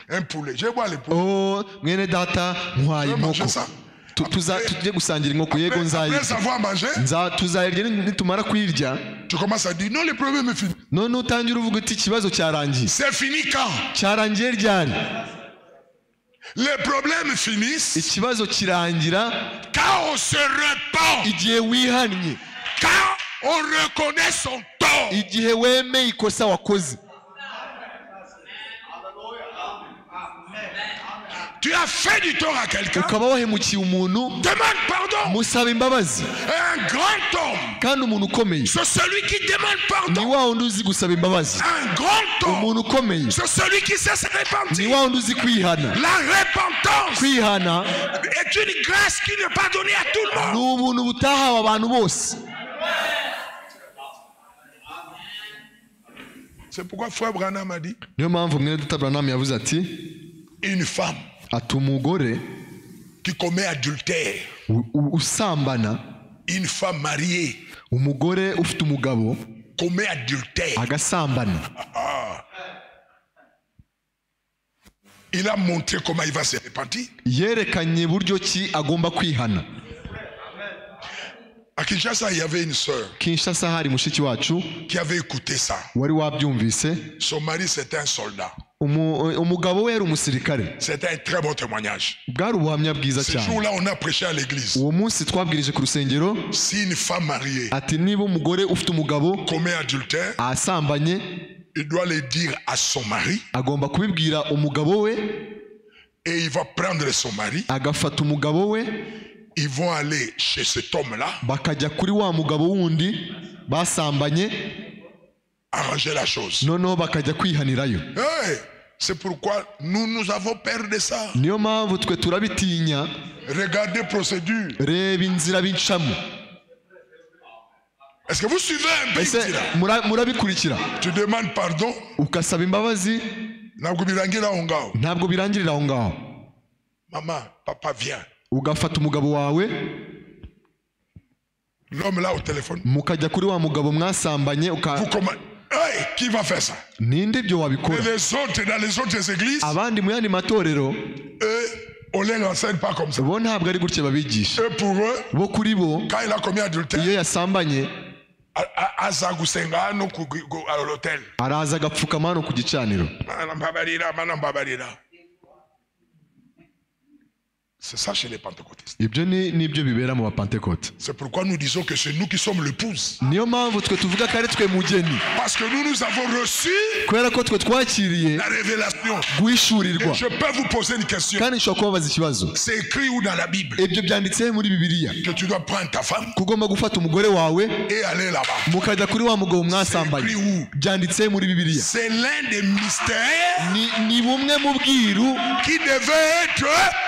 un poulet. Je vais boire le poulet. Oh, mwene data nkwaye inkoko. Tujye gusangira inkoko. Yego nzayirya. Après avoir mangé, tuzayirya nitumara kuyirya. Tu commences à dire non, le problème est fini. None utangira uvuga uti ikibazo cyarangiye. C'est fini quand? Cyarangiye ryari? Les problèmes finissent. Ikibazo kirangira quand on se repent. Igihe wihannye. Quand on reconnaît son tort. Igihe wemeye ikosa wakoze. Tu as fait du tort à quelqu'un. Ukaba wahemukiye umuntu. Demande pardon. Musaba imbabazi. Un grand homme. Kandi umuntu ukomeye. C'est celui qui demande pardon. Ni wa wundi uzi gusaba imbabazi. Un grand homme. Umuntu ukomeye. C'est celui qui sait se repentir. Ni wa wundi uzi kwihana. La repentance Kwihana est une grâce qui n'est pas donnée à tout le monde. ni ubuntu butahawe abantu bose. C'est pourquoi frère Branham a dit. Niyo mpamvu mwene data Branham yavuze ati une femme ati umugore qui commet adultère, usambana, une femme mariée, umugore ufite umugabo commet adultère, agasambana. Il a montré comment il va se repentir. Yerekanye buryo ki agomba kwihana. À Kinshasa, il y avait une sœur Kinshasa hari mushiki wacu qui avait écouté ça. wari wabyumvise. Son mari c'était un soldat. Umugabo we yari umusirikare. C'était un très bon témoignage. Bwari ubuhamya bwiza Ce cyane. jour-là, on a prêché à l'église. Uwo munsi twabwirije ku rusengero Si une femme mariée ati niba umugore ufite umugabo commet adultère, asambanye, il doit le dire à son mari agomba kubibwira umugabo we, et il va prendre son mari. agafata umugabo we, Ils vont aller chez cet homme-là, bakajya kuri wa mugabo wundi basambanye, arranger la chose. noneho bakajya kwihanirayo. Hey, c'est pourquoi nous avons peur de ça. Niyo mpamvu twe turabitinya. Regardez procédure. Reba inzira bicamo. Est-ce que vous suivez un peu? Ese murabikurikira? Tu demandes pardon. Ukasaba imbabazi. Ntabwo birangira aho ngaho. Ntabwo birangirira aho ngaho. Maman, papa vient. Ugafata umugabo wawe, l'homme là au téléphone. mukajya kuri wa mugabo mwasambanye. Vous comment? Hey, qui va faire ça? Ninde ibyo Et wabikora? les autres dans les autres églises, Abandi mu yandi matorero on les enseigne pas comme ça. bo ntabwo ari gutya babigisha. Et pour eux, Bo kuri bo quand il a commis adultère, iyo yasambanye aza gusenga hano à l'hôtel. araza agapfukama hano ku gicaniro. Mana mbabarira. C'est ça chez les pentecôtistes. ibyo nibyo bibera mu bapentekote. C'est pourquoi nous disons que c'est nous qui sommes l'épouse. niyo mpamvu twe tuvuga ko ari twe mugeni, Parce que nous avons reçu kubera ko twe twakiriye la révélation. guhishurirwa. Je peux vous poser une question. kandi nshobora kubabaza ikibazo. C'est écrit où dans la Bible ibyo byanditse muri bibiliya que tu dois prendre ta femme ko ugomba gufata umugore wawe et aller là-bas. mukajya kuri wa mugabo mwasambanye. byanditse muri bibiliya. C'est l'un des mystères ni bumwe mu bwiru qui devait être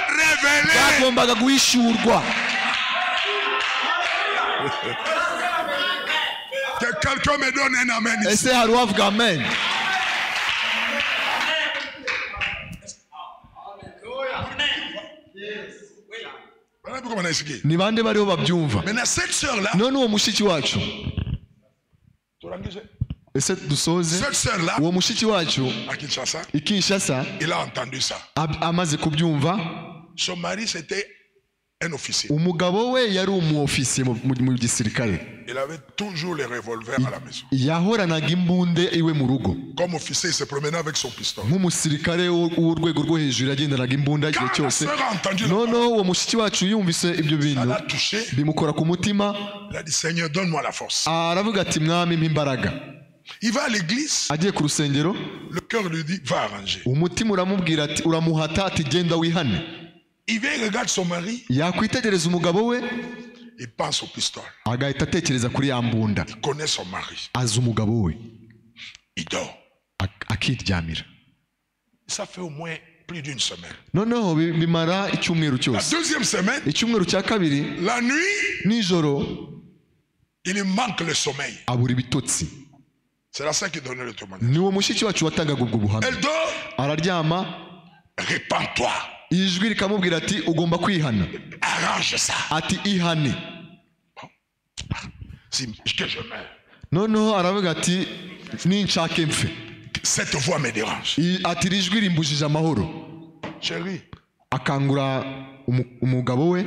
révélé. bwagombaga guhishurwa. Que quelqu'un me donne un amen ici. ese hari uwavuga amen? Voilà pourquoi on a expliqué. ni bande bariho babyumva. Maintenant, cette sœur-là, none uwo mushiki wacu, ese dusoze, cette sœur-là, uwo mushiki wacu à Kinshasa, i Kinshasa il a entendu ça. amaze kubyumva, Son mari, c'était un officier. umugabo we yari umuofisiye mu gisirikare. Il avait toujours les revolvers à la maison. yahoranaga imbunde iwe mu rugo. Comme officier, il se promenait avec son pistolet. nk'umusirikare w'urwego rwo hejuru yagendanaga imbunda igihe Quand la cyose. sœur a entendu noneho uwo mushiki wacu yumvise ibyo ça bintu l'a touché. bimukora ku mutima, Il a dit, Seigneur, donne-moi la force. aravuga ati mwami mpa imbaraga. Il va à l'église. agiye ku rusengero, Le cœur lui dit, va arranger. umutima uramubwira ati uramuhata ati genda wihane. Il vient, il regarde son mari. yakwitegereza umugabo we, Il pense au pistolet. agahita atekereza kuri ya mbunda. Il connaît son mari. azi umugabo we, Il dort. akiryamira. Ça fait au moins plus d'une semaine. noneho bimara icyumweru La cyose. deuxième semaine, icyumweru cya kabiri, la nuit, nijoro il lui manque le sommeil. abura ibitotsi. C'est la sœur qui donnait le témoignage. ni uwo mushiki wacu watangaga ubwo buhamya. Elle dort. araryama, Répands-toi. ijwi rikamubwira ati ugomba kwihana. Arrange ça. ati ihane. Si que je meurs, noneho aravuga ati ninshake mfe. cette voix me dérange. ati iri jwi rimbujije amahoro. Chérie, akangura umugabo we.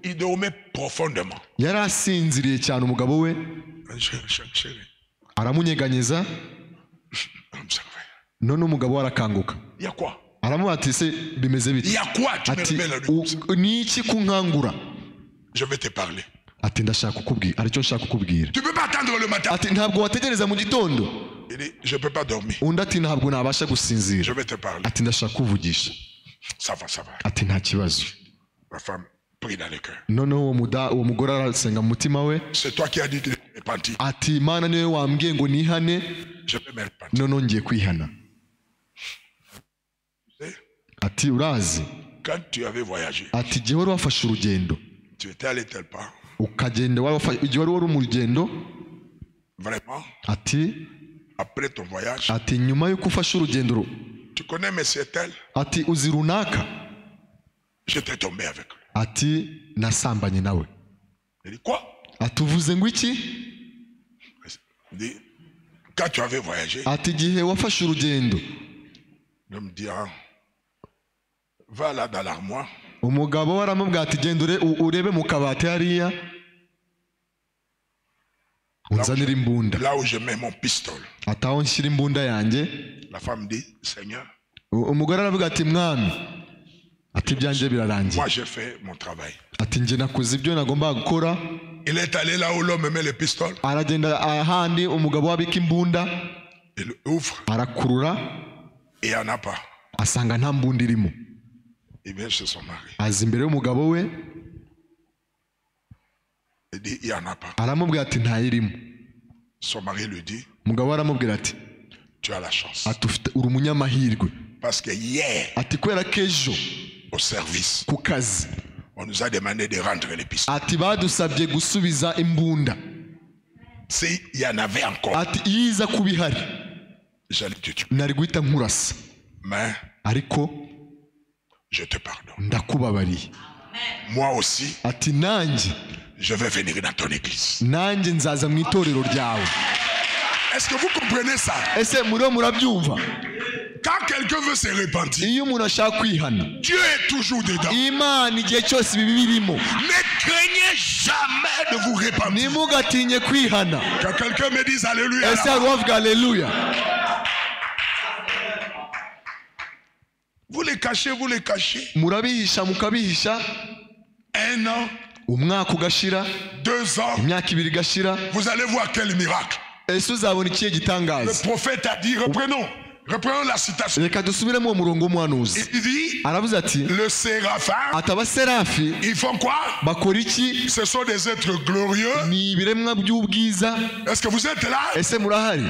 il dormait profondément. yari asinziriye cyane umugabo we. Chérie, aramunyeganyeza. none umugabo we arakanguka. il y a quoi? aramuha ati se bimeze Il biti? y a quoi? Tu me ati remets la nuit. ni iki kunkangura? Je vais te parler. ati ndashaka kukubwira, aricyo nshaka kukubwira. Tu peux pas attendre le matin. ati ntabwo wategereza mu gitondo? Il dit, je peux pas dormir. undi ati ntabwo nabasha Je gusinzira. vais te parler. ati ndashaka kuvugisha. Ça va, ça va. ati nta kibazo. La femme prie dans le cœur. noneho uwo mugore arasenga mu mutima we. C'est toi qui as dit qu'il est repenti. ati Mana niwe wambwiye ngo nihane, Je vais me repentir. noneho ngiye kwihana. Tu sais, ati urazi, quand tu avais voyagé, ati igihe wari wafashe urugendo tu étais allé tel part. ukagenda, igihe wari mu rugendo, Vraiment, ati après ton voyage, ati nyuma y'uko ufashe urugendo, tu connais monsieur tel, ati uzi runaka, j'étais tombé avec lui. ati nasambanye nawe. Il dit quoi? ati uvuze ngo iki? Il dit, quand tu avais voyagé, ati igihe wafashe urugendo. il me dit, ah, va là dans l'armoire. umugabo we aramubwira ati genda urebe mu kabati hariya unzanira imbunda. Là où je mets mon pistolet. ati aho nshyira imbunda yanjye. La femme dit, Seigneur, umugore aravuga ati mwami, ati ibyanjye birarangiye. moi j'ai fait mon travail. ati njye nakoze ibyo nagombaga gukora. Il est allé là où l'homme met le pistolet. aragenda ahandi umugabo wabika imbunda, Il ouvre arakurura, et il n'y en a pas. asanga nta mbunda irimo. Il vient chez son mari. aza imbere y'umugabo we, Il dit, il n'y en a pas. aramubwira ati ntayirimo. Son mari lui dit, umugabo we aramubwira ati tu as la chance. ati uri umunyamahirwe. Parce que hier, ati kubera ko ejo au service, ku kazi, on nous a demandé de rendre les pistolets. ati badusabye gusubiza imbunda. S'il y en avait encore, ati iyo iza kuba ihari j'allais te tuer. nari guhita nkurasa, Mais ariko je te pardonne. ndakubabariye. Moi aussi, ati nanjye je vais venir dans ton église. nanjye nzaza mu itorero ryawe. Est-ce que vous comprenez ça? ese muriho murabyumva? Quand quelqu'un veut se repentir, iyo umuntu ashaka kwihana, Dieu est toujours dedans. imana igihe cyose ibi birimo. Ne craignez jamais de vous repentir. ntimugatinye kwihana. Que quelqu'un me dise Alléluia. ese hari uwavuga aleluya? Vous les cachez, vous les cachez. murabihisha mukabihisha, 1 an, umwaka ugashira, 2 ans, imyaka 2 igashira, vous allez voir quel miracle. ese uzabona ikihe Le gitangaza. prophète a dit, reprenons la citation. Reka dusubiremo uwo murongo w'umuhanuzi. Il dit, Aravuze ati le séraphin, ati abaserafi ils font quoi? bakora iki? Ce sont des êtres glorieux. Ni ibiremwa by'ubwiza. Est-ce que vous êtes là? Ese murahari?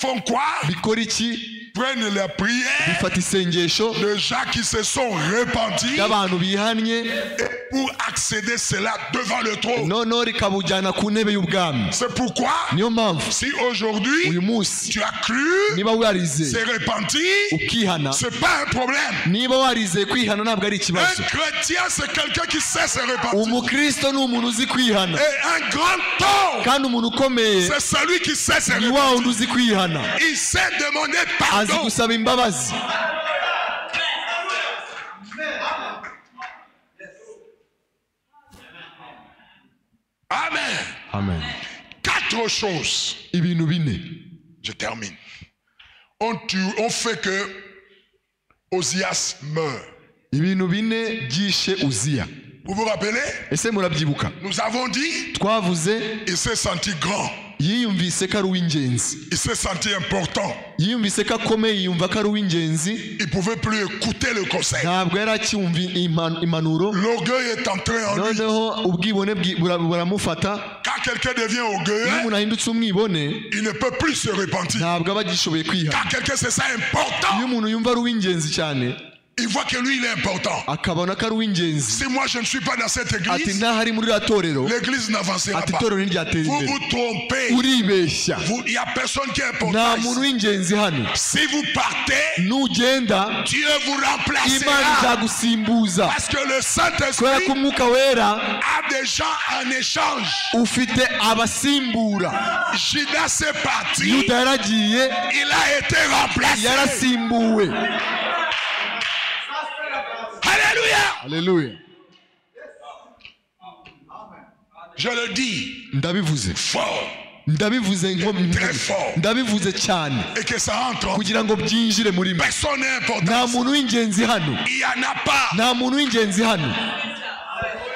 Font quoi? Bikora iki? Prennent la prière Bifata isengesho de gens qui se sont repentis y'abantu bihannye, et pour accéder cela devant le trône. noneho rikabujyana ku ntebe y'ubwami. C'est pourquoi, Niyo mpamvu si aujourd'hui uyu munsi tu as cru, niba warize c'est repenti, ukihana, c'est pas un problème. niba warizeye kwihana ntabwo ari Un ikibazo. chrétien, c'est quelqu'un qui sait se repentir. Umukristo ni umuntu uzi kwihana, Et un grand homme, kandi umuntu ukomeye c'est celui qui sait se ni repentir. wa wundi uzi kwihana, Il sait demander azi pardon. gusaba imbabazi. Amen. Amen. 4 choses. Ibintu bine Je termine. On fait que Osias meurt. ibintu bine byishe Uziya. Vous vous rappelez? Ese murabyibuka? Nous avons dit, Twavuze il s'est senti grand. yiyumvise ko ari uw'ingenzi, Il s'est senti important. yiyumvise ko akomeye, yumva ko ari uw'ingenzi, Il ne pouvait plus écouter le conseil. ntabwo yari acyumva impanuro. L'orgueil est entré en lui. Noneho ubwibone buramufata. Quand quelqu'un devient Iyo orgueilleux, umuntu ahindutse umwibone il ne peut plus se repentir. ntabwo aba agishoboye kwihana. Quand quelqu'un c'est ça Iyo important, umuntu yumva ari uw'ingenzi cyane, il voit que lui il est important. akabona ko ari uw'ingenzi, Si moi je ne suis pas dans cette ati église, ntahari muri iriya torero, l'église n'avancera ati pas. itorero ntiryatera Vous imbere. vous trompez. Uribeshya, Il n'y a personne qui est nta important. muntu ici. w'ingenzi hano. Si vous partez, Nugenda Dieu vous Imana remplacera. izagusimbuza, Parce que le kubera Saint-Esprit ko umwuka wera a des gens en échange. ufite abasimbura. Judas est parti, Yuda yaragiye, il a été remplacé. yarasimbuwe. Alléluia. Haleluya. Je le dis Ndabivuze, fort ndabivuze très fort ndabivuze cyane et que ça entre. kugira ngo byinjire muri mwe. Personne n'est Nta important. muntu w'ingenzi hano, Il n'y en a pas. nta muntu w'ingenzi hano.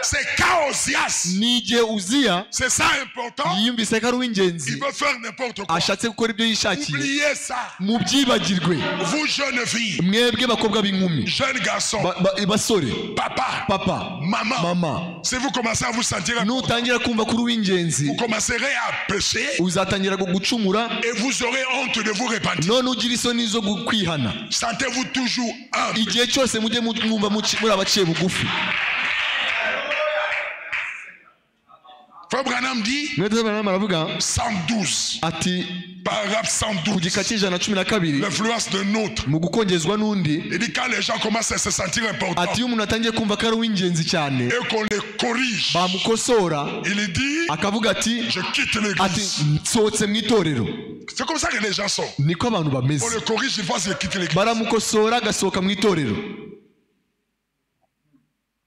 C'est Chaosias. Ni igihe Uziya C'est ça important. yiyumvise ko ari uw'ingenzi, Il veut faire n'importe quoi. ashatse gukora ibyo yishakiye. Oubliez ça. Mubyibagirwe, Vous jeunes filles, mwebwe bakobwa b'inkumi, jeunes garçons, basore, papa, papa, maman, mama, si vous commencez à vous sentir important, nutangira kumva ko uri uw'ingenzi, vous commencerez à pécher uzatangira gucumura, et vous aurez honte de vous repentir. none ugira isoni zo kwihana. Sentez-vous toujours humble. Igihe cyose mujye mwumva muri abaciye bugufi. Frère Branham dit, Mwete Branham aravuga 112, ati paragraphe ku 112, gika cy'ijana l'influence de nôtre. mu gukongezwa n'undi, Il dit quand les gens commencent à se sentir importants ati iyo umuntu atangiye kumva ko ari uw'ingenzi cyane, et qu'on les corrige, bamukosora, il dit, akavuga ati je quitte ati l'église. nsohotse mu itorero. C'est comme ça que les gens sont. Niko abantu bameze, On le corrige, il faut se quitter l'église. baramukosora agasohoka mu itorero.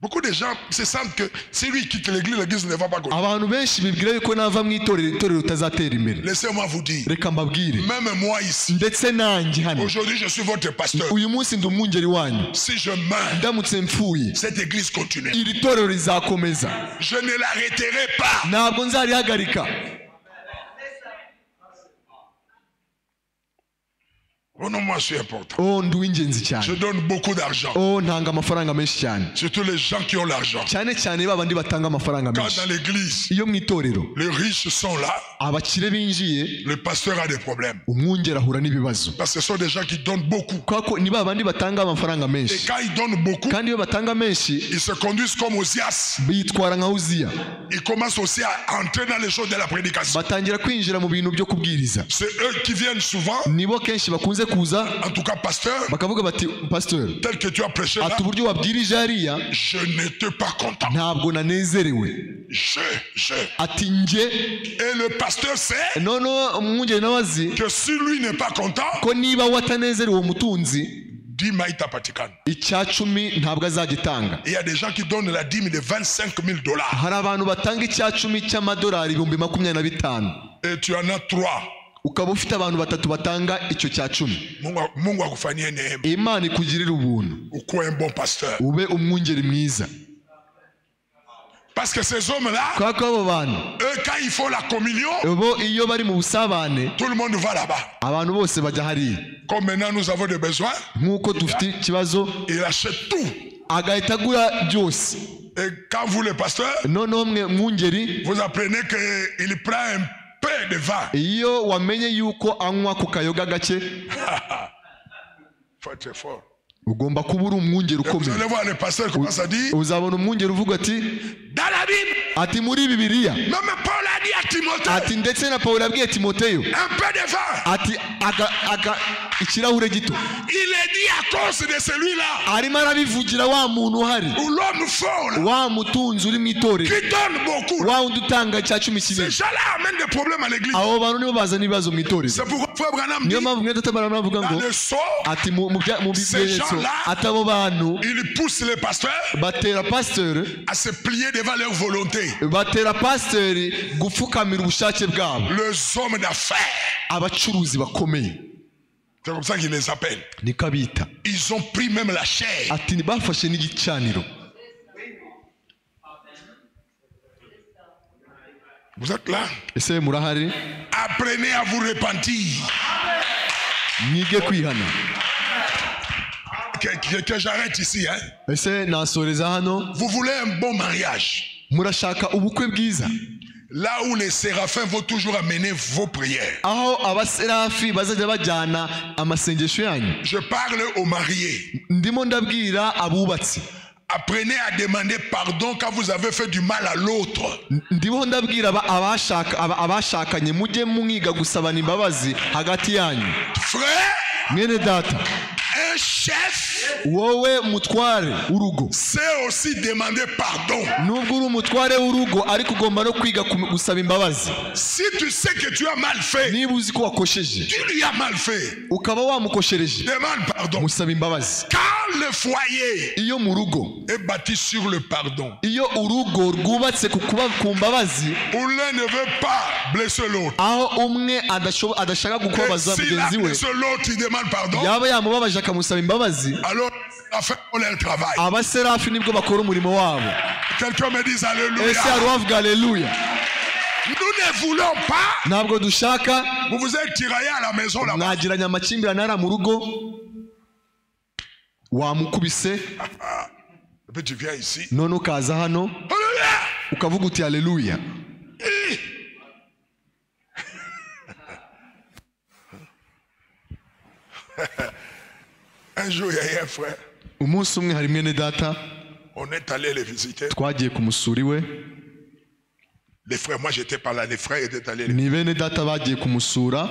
Beaucoup de gens se sentent que si lui quitte l'église, l'église ne va pas continuer. Abantu benshi bibwira yuko nava mu itorero, itorero utazatera imbere. Laissez-moi vous dire, Reka mbabwire, même moi ici, ndetse nanjye hano aujourd'hui je suis votre pasteur. uyu munsi ndi umwungeri wanyu. Si je meurs, Ndamutse mpfuye, cette église continue. iri torero rizakomeza, Je ne l'arrêterai pas. ntabwo nzarihagarika. Oh non, moi je suis important. Oh, ndi uw'ingenzi Je cyane. donne beaucoup d'argent. Oh, ntanga amafaranga menshi cyane, Surtout les gens qui ont l'argent. cyane cyane ba bandi batanga amafaranga Quand menshi. dans l'église, Iyo mu itorero les riches sont là, abakire binjiye, le pasteur a des problèmes. umwungeri ahura n'ibibazo, Parce que ce sont des gens qui donnent beaucoup. kubera ko ni ba bandi batanga amafaranga Et menshi, quand ils donnent beaucoup, kandi iyo batanga menshi ils se conduisent comme Osias. bitwara nka Uziya, Ils commencent aussi à entrer dans les choses de la prédication. batangira kwinjira mu bintu byo kubwiriza. C'est eux qui viennent souvent, Nibo kenshi bakunze kuza en tout cas pasteur, bakavuga bati pastor, tel que tu as prêché là, ati uburyo wabwirije hariya je n'étais pas content. ntabwo nanezerewe. Ati nje. Et le pasteur sait noneho umwungeri nawe azi que si lui n'est pas content, ko niba watanezerewe umutunzi, dîme itapatikana. icya cumi ntabwo azagitanga. Il y a des gens qui donnent la dîme de 25 000 $. Hari abantu batanga icya cumi cy'amadolari 25,000. Et tu en as 3. ukaba ufite abantu batatu batanga icyo cya 10, Mungu akufanyie neema. Imana ikugirira ubuntu, Ukuwe un bon pasteur. ube umwungeri mwiza. Parce que ces hommes-là, Kwa abo bantu eux, quand ils font la communion, bo iyo bari mu busabane tout le monde va là-bas. abantu bose bajya hariya. Comme maintenant nous avons des besoins, Nk'uko dufite ikibazo il achète tout. agahita agura byose. Et quand vous, le pasteur, Noneho mwe mwungeri, vous apprenez qu'il prend un peu de vin. iyo wamenye yuko anywa ku kayoga gake, Faut être fort. ugomba kuba uri umwungeri Et vous ukomeye. allez voir le pasteur commence à dire, Uzabona umwungeri uvuga ati dans la Bible, ati muri Bibiliya, même Paul a dit à Timothée, ati ndetse na Pawulo yabwiye Timoteyo un peu de vin. ati ikirahure gito. Il est dit à cause de celui-là, Arimo arabivugira wa muntu uhari, ou l'homme fort, là, wa mutunzi uri mu itorero, qui donne beaucoup. wa wundi utanga icya 10 Ces kinini. gens-là amènent des problèmes à l'église. Abo bantu nibo bazana ibibazo mu itorero. C'est pourquoi Frère Branham dit, Niyo mpamvu mwete tabara navuga ngo dans le sceau, ati mu bimenyetso ati abo bantu il pousse les pasteurs batera pasteur, à se plier devant leur volonté. batera pasteur gupfukamira ubushake bwabo. Les hommes d'affaires, Abacuruzi bakomeye c'est comme ça qu'ils les appellent. niko abita. Ils ont pris même la chair. Ati bafashe n'igicaniro. Vous êtes là? Ese murahari? Apprenez à vous repentir. Mwige kwihana. Que j'arrête ici. Hein? Ese nasoreza hano? Vous voulez un bon mariage? Murashaka ubukwe bwiza, Là où les séraphins vont toujours amener vos prières. aho abaserafi bazajya bajyana amasengesho yanyu. Je parle aux mariés. Ndimo ndabwira abubatsi. Apprenez à demander pardon quand vous avez fait du mal à l'autre. Ndimo ndabwira abashakanye mujye mwiga gusabana imbabazi hagati yanyu. Frère, Mwene data, un chef wowe mutware urugo, sait aussi demander pardon. nubwo uri umutware w'urugo ariko ugomba no kwiga gusaba imbabazi. Si tu sais que tu as mal fait, Niba uzi ko wakosheje tu lui as mal fait, ukaba wamukoshereje, demande pardon. musaba imbabazi. Quand le foyer Iyo mu rugo, est bâti sur le pardon, iyo urugo rwubatse ku mbabazi, où l'un ne veut pas blesser l'autre, aho umwe adashaka et kubabaza s'il a mugenzi we, blessé l'autre, il demande pardon, yaba yamubabaje akamusaba imbabazi, alors la fait leur travail. abaserafi nibwo bakora umurimo wabo. Quelqu'un me dit Ese alléluia. hari uwavuga aleluya? Nous ne voulons pas. Ntabwo dushaka Vous vous êtes tiraillé à la maison là-bas. mwagiranye amakimbirane ara mu rugo, wamukubise Et puis tu viens ici. none ukaza hano Alléluia. ukavuga uti aleluya. Un jour, il y a un frère. Umunsi umwe hari mwene data On est allé les visiter. twagiye kumusura iwe. Les frères, moi j'étais pas là. Les frères étaient allés. Ni bene data bagiye kumusura,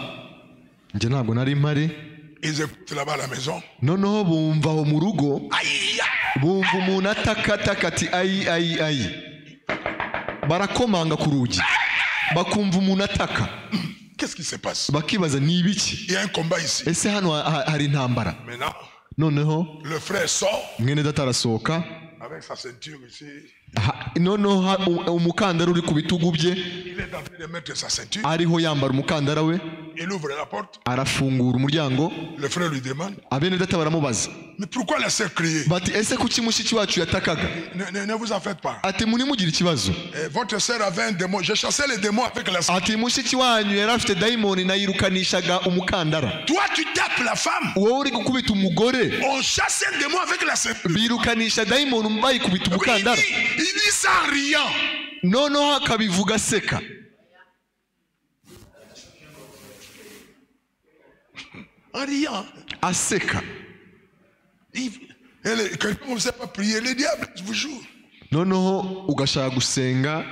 njye ntabwo nari mpari. Ils écoutent là-bas à la maison. Noneho bumva aho mu rugo, Aïe! bumva umuntu atakataka ati ayi ayi ayi. Barakomanga ku rugi, bakumva umuntu ataka, Qu'est-ce qui se passe? bakibaza ni ibiki? Il y a un combat ici. Ese hano hari intambara? Maintenant, Noneho le frère sort mwene data arasohoka, avec sa ceinture ici. noneho umukandara uri ku bitugu bye, Il est en train de mettre sa ceinture. ariho yambara umukandara we, Il ouvre la porte. arafungura umuryango. Le frère lui demande, Abene data baramubaza mais pourquoi la sœur criait? bati ese kuki mushiki wacu yatakaga? Ne vous en faites pas. Ati munimugire ikibazo. Votre sœur avait un démon. J'ai chassé les démons avec la sœur. Ati mushiki wanyu yari afite dayimoni nayirukanishaga umukandara. Toi, tu tapes la femme. Wowe uri gukubita umugore, On chasse un démon avec la ceinture. birukanisha dayimoni bayikubita umukandara. Il dit ça en riant. Noneho akabivuga aseka. En riant. Aseka. Quelqu'un ne sait pas prier. Le diable, je vous jure. Noneho ugashaka gusenga.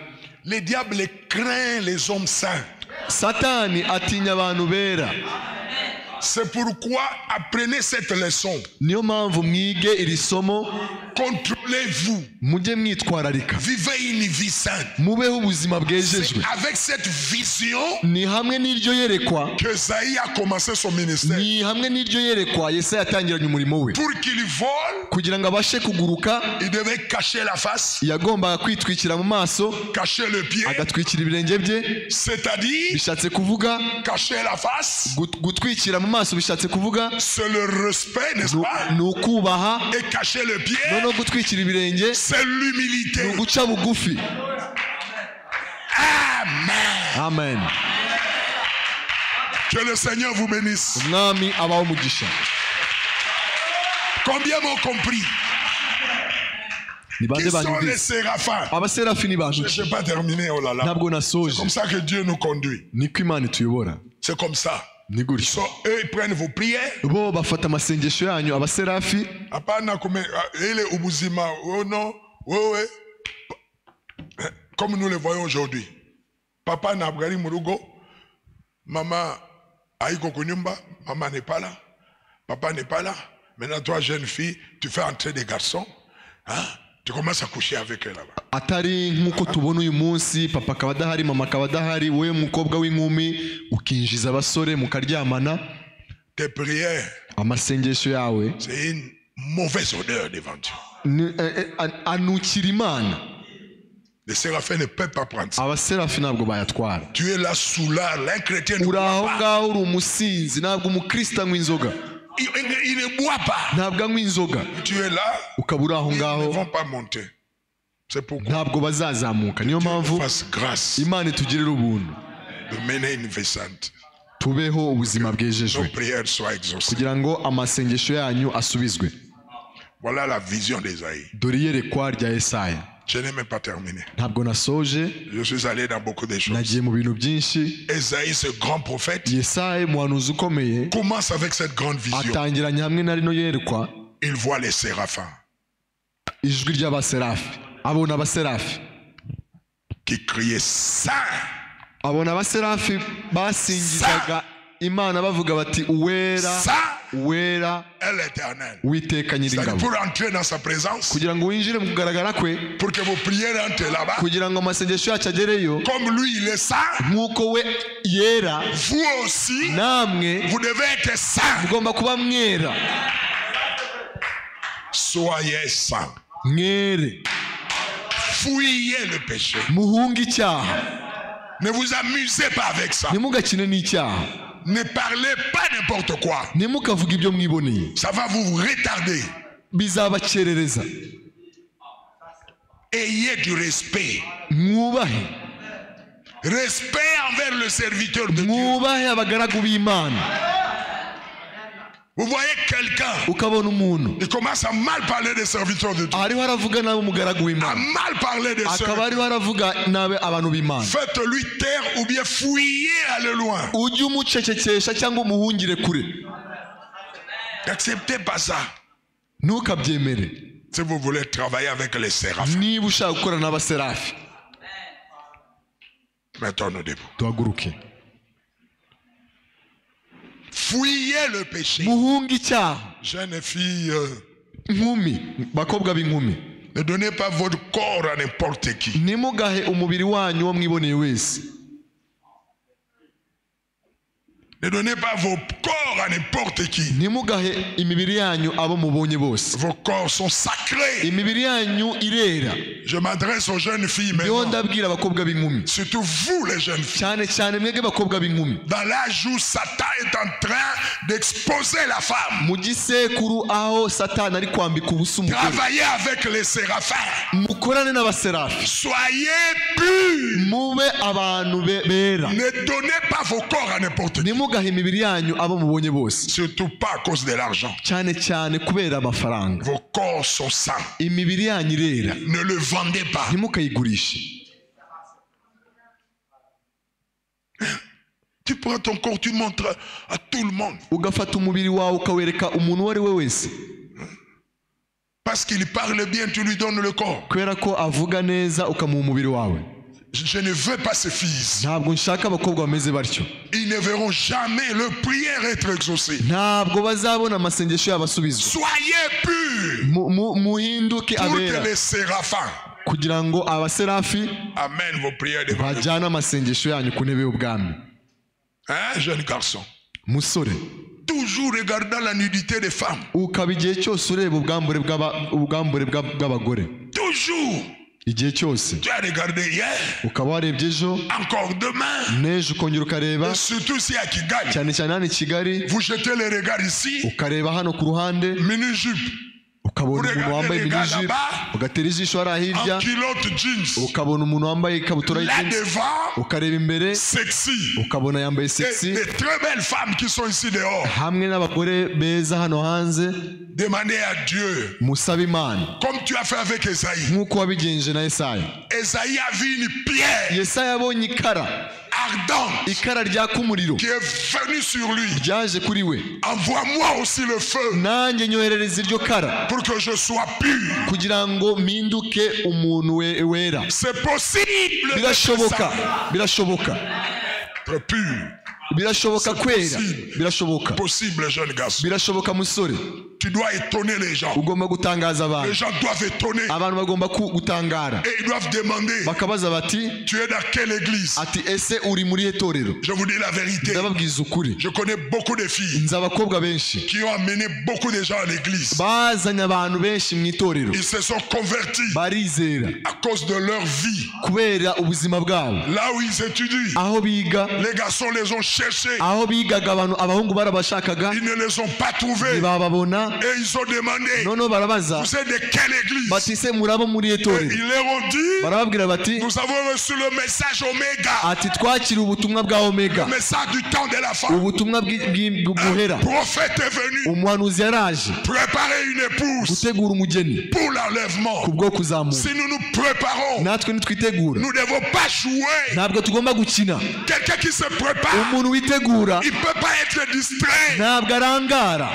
Le diable craint les hommes saints. Satani atinya abantu bera. C'est pourquoi apprenez cette leçon. Niyo mpamvu mwige iri somo. Contrôlez-vous. mujye mwitwararika, Vivez une vie sainte. mubeho ubuzima C'est bwejejwe. avec cette vision Ni hamwe n'iryo yerekwa, que Esaïe a commencé son ministère. ni hamwe n'iryo yerekwa Yesaya yatangiranye umurimo we. Pour qu'il vole, Kugira ngo abashe kuguruka, il devait cacher la face, yagombaga kwitwikira mu maso, cacher le pied, agatwikira ibirenge bye. c'est-à-dire Bishatse kuvuga cacher la face. gutwikira mu maso, bishatse kuvuga C'est le respect, n'est-ce pas? ni ukubaha, Et cacher le pied, noneho gutwikira ibirenge c'est ni l'humilité. uguca bugufi. Amen. Amen. Que le Seigneur vous bénisse. Umwami abaho umugisha. Combien m'ont compris? Ni Qui bande sont les banyumvise? séraphins? Abaserafi ni bantu Je ki? n'ai pas terminé, oh là là. Ntabwo C'est nasoje. comme ça que Dieu nous conduit. Niko Imana ituyobora. C'est comme ça. Ni Ils gutyo. sont, eux, ils prennent vos prières. Bo bafata amasengesho yanyu, abaserafi. Hapana ile ubuzima. Oh non. Ouais. Comme nous le voyons aujourd'hui. Papa n'a pas murugo. Maman aïko kunyumba. Maman n'est pas là. Papa n'est pas là. Maintenant, toi, jeune fille, tu fais entrer des garçons. Hein? Tu commences à coucher avec eux là-bas. Atari nk'uko tubona uyu munsi, papa akaba adahari, mama akaba adahari, wowe mukobwa w'inkumi ukinjiza abasore mukaryamana. Tes prières, Amasengesho yawe c'est une mauvaise odeur devant Dieu. anukira Imana. Les séraphins ne peuvent pas prendre ça. Abaserafi ntabwo bayatwara. Tu es là sous l'art, un chrétien ne Uri aho boit pas. ngaho uri umusinzi, ntabwo umukristo anywa inzoga. Il ne boit pas. Ntabwo anywa inzoga. Tu es là, Ukaba uri aho ils ne ngaho, vont pas monter. C'est pourquoi ntabwo bazazamuka. Niyo Dieu nous mpamvu fasse grâce Imana itugirira ubuntu, de mener une vie sainte. tubeho ubuzima Nos bwejejwe prières soient exaucées. kugira ngo amasengesho yanyu asubizwe. Voilà la vision d'Ésaïe. Dore iyerekwa rya Yesaya. Je n'ai même pas terminé. Ntabwo nasoje, Je suis allé dans beaucoup de choses. nagiye mu bintu byinshi. Ésaïe, ce grand prophète, Yesaya umuhanuzi ukomeye commence avec cette grande vision. atangiranye hamwe na rino yerekwa, Il voit les séraphins ijwi ry'abaserafi. Abona abaserafi, qui criaient Saint. abona abaserafi basingizaga Imana bavuga bati uwera, Saint uwera est l'Éternel. Uwiteka C'est-à-dire Nyiringabo. pour entrer dans sa présence, Kugira ngo winjire mu kugaragara kwe, pour que vos prières entrent là-bas, kugira ngo amasengesho yacu agereyo, comme lui il est saint, nk'uko we yera, vous aussi, namwe vous devez être saint. mugomba kuba mwera. Soyez saints. Mwere, Fuyez le péché. muhunge icyaha, Ne vous amusez pas avec ça. ntimugakine n'icyaha, Ne parlez pas n'importe quoi. ntimukavuge ibyo mwiboneye, Ça va vous retarder. bizabakerereza. Ayez du respect. Mwubahe, Respect envers le serviteur de Dieu. mwubahe abagaragu b'Imana. Vous voyez quelqu'un, Ukabona umuntu il commence à mal parler des serviteurs de Dieu. ariho aravuga nabi umugaragu À w'Imana, mal parler des akaba serviteurs. ariho aravuga nabi abantu b'Imana. Faites-lui taire ou bien fuyez, allez loin. Ujye umucecekesha cyangwa umuhungire kure. N'acceptez pas ça. Ntukabyemere Si vous voulez travailler avec les séraphins. niba ushaka gukorana n'abaserafi. Mettons-nous debout. Duhaguruke, Fuyez le péché. muhunge icyaha. Jeunes filles, Nkumi, bakobwa b'inkumi, ne donnez pas votre corps à n'importe qui. ntimugahe umubiri wanyu uwo mwiboneye wese. Ne donnez pas vos corps à n'importe qui. Ntimugahe imibiri yanyu abo mubonye bose. Vos corps sont sacrés. Imibiri yanyu irera. Je m'adresse aux jeunes filles Niho maintenant. ndabwira abakobwa b'inkumi, Surtout vous les jeunes filles. cyane cyane mwebwe bakobwa b'inkumi. Dans l'âge où Satan est en train d'exposer la femme. Mu gisekuru aho Satani ari kwambika ubusa umugore, Travaillez avec les séraphins. mukorane n'abaserafi, Soyez purs. mube abantu bera. Ne donnez pas vos corps à n'importe qui. Ntimugahe imibiri yanyu abo mubonye bose, Surtout pas à cause de l'argent. cyane cyane kubera amafaranga. Vos corps sont saints. Imibiri yanyu irera, Ne le vendez pas. ntimukayigurishe. Tu prends ton corps, tu montres à tout le monde. Ugafata umubiri wawe ukawereka umuntu uwo ari we wese, Parce qu'il parle bien, tu lui donnes le corps. kubera ko avuga neza ukamuha umubiri wawe. Je ne veux pas ces filles. ntabwo nshaka abakobwa bameze batyo. Ils ne verront jamais leur prière être exaucée. ntabwo bazabona amasengesho yabo asubizwa. Soyez purs. Muhinduke Pour abera que les séraphins kugira ngo abaserafi amènent vos prières devant Dieu. bajyane amasengesho yanyu ku ntebe y'ubwami. Hein, jeune garçon? musore, Toujours regardant la nudité des femmes. ukaba igihe cyose ureba ubwambure bw'abagore. Toujours. igihe cyose Tu as regardé hier, ukaba warebye ejo, encore demain. n'ejo ukongera ukareba, Et surtout si à Kigali, cyane cyane hano i Kigali, vous jetez les regards ici, ukareba hano ku ruhande, mini-jupe, ukabona umuntu wambaye minijipo, ugatera ijisho hariya hirya, en culotte jeans. ukabona umuntu wambaye ikabutura Là y'ijinsi, devant, ukareba imbere, sexy. ukabona yambaye Et sexy, des très belles femmes qui sont ici dehors. hamwe n'abagore beza hano hanze. Demandez à Dieu, Musabe Imana comme tu as fait avec Esaïe. nk'uko wabigenje na Yesaya. Esaïe a vu une pierre Yesaya abonye ikara, ardente ikara ryaka umuriro qui est venue sur lui. ryaje kuri we. Envoie-moi aussi le feu nanjye nyoherereza iryo kara pour que je sois pur. kugira ngo mpinduke umuntu wera. C'est possible. birashoboka, birashoboka, Être pur. birashoboka kwera, birashoboka, Possible, jeune garçon. birashoboka musore. Tu dois étonner les gens. ugomba gutangaza Les abantu, gens doivent étonner. abantu bagomba gutangara, Et ils doivent demander, bakabaza bati tu es dans quelle église? ati ese uri muri itorero? Je vous dis la vérité. ndababwiza ukuri, Je connais beaucoup de filles nzi abakobwa benshi qui ont amené beaucoup de gens à l'église. bazanye abantu benshi mu itorero, Ils se sont convertis barizera à cause de leur vie. kubera ubuzima bwabo. Là où ils étudient, aho biga, les garçons les ont cherchés. aho bigaga abahungu barabashakaga Ils ne les ont pas trouvés. ntibababona, Et ils ont demandé, noneho barabaza vous êtes de quelle église? bati se murabo muri Et itorero? ils leur ont dit, barababwira bati nous avons reçu le message Oméga, ati twakira ubutumwa bwa Omega, le message du temps de la femme. ubutumwa bw'ubuhera. Un prophète est venu umuhanuzi yaraje préparer une épouse gutegura umugeni pour l'enlèvement. kubwo kuzamuka. Si nous nous préparons, natwe nitwitegura, nous ne devons pas jouer. ntabwo tugomba gukina. Quelqu'un qui se prépare, umuntu witegura il ne peut pas être distrait. ntabwo arangara.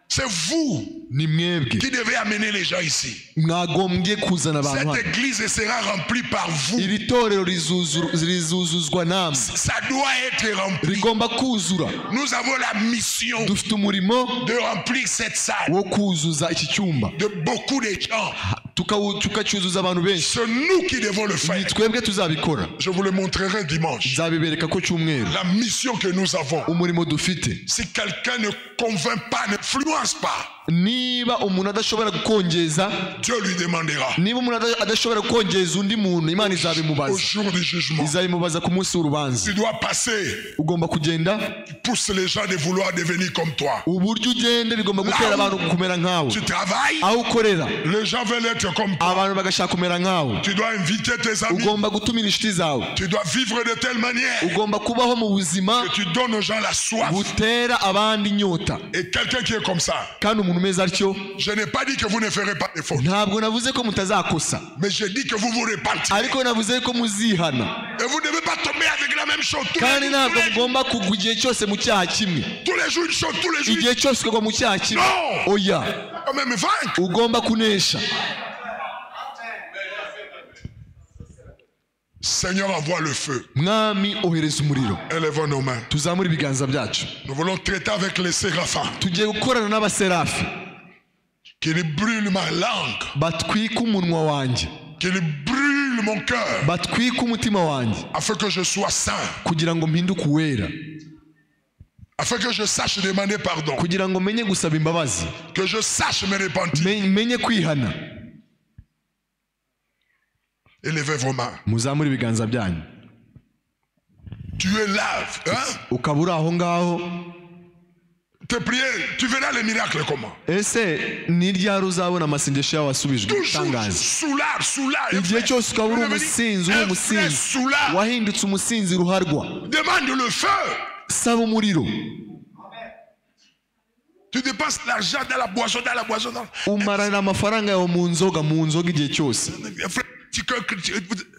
C'est vous ni mwebwe qui devez amener les gens ici. mwagombye kuzana abantu Cette hano. église sera remplie par vous. iri torero rizuzuzwa namwe, Ça doit être rempli. rigomba kuzura. Nous avons la mission dufite umurimo de remplir cette salle wo kuzuza iki cyumba, de beaucoup de gens. tukacyuzuza abantu benshi. C'est nous qui devons le ni faire. twebwe tuzabikora. Je vous le montrerai dimanche. nzabibereka ko cyumweru La mission que nous avons. umurimo dufite. Si quelqu'un ne convainc pas, n'influence pas, niba umuntu adashobora gukongeza, Dieu lui demandera niba umuntu adashobora gukongeza undi muntu, Imana au izabimubaza, jour du jugement. izabimubaza ku munsi w'urubanza. Tu dois passer. ugomba kugenda, Pousse les gens de vouloir devenir comme toi. uburyo ugenda bigomba gutera abantu kumera nkawe. Tu travailles, aho ukorera les gens veulent être comme toi. abantu bagashaka kumera nkawe. Tu dois inviter tes amis. ugomba gutumira inshuti zawe. Tu dois vivre de telle manière ugomba kubaho mu buzima que tu donnes aux gens la soif. butera abandi inyota. Et quelqu'un qui est comme ça, kandi umuntu umeze atyo, je n'ai pas dit que vous ne ferez pas de fautes, ntabwo navuze ko mutazakosa, mais j'ai dit que vous vous repentirez. ariko navuze ko muzihana. Et vous ne devez pas tomber avec la même chose tous kandi les jours. ntabwo mugomba kugwa igihe cyose mu cyaha kimwe, Tous les jours une chose, tous les jours. igihe cyose ukagwa mu cyaha kimwe. Non. oya, Quand même vaincre. ugomba kunesha. Seigneur, envoie le feu. mwami ohereza umuriro. Élevons nos mains. tuzamure ibiganza byacu, Nous voulons traiter avec les séraphins tugiye gukorana n'abaserafi qui brûlent ma langue, batwika umunwa wanjye, qui brûlent mon cœur, batwika umutima wanjye, afin que je sois saint, kugira ngo mpinduke uwera, afin que je sache demander pardon, kugira ngo menye gusaba imbabazi, que je sache me repentir. menye kwihana. Élevez vos mains. muzamure ibiganza byanyu. Tu es là, hein? ukaba uri aho ngaho. Tes prières, tu verras les miracles comment? ese ni ryari uzabona amasengesho yawe asubijwe? Toujours tangaza. soulard. igihe cyose ukaba uri umusinzi, uri umusinzi, wahindutse umusinzi ruharwa. Demande le feu. saba umuriro. Tu dépenses l'argent dans la boisson, umarana amafaranga yawe mu nzoga igihe cyose.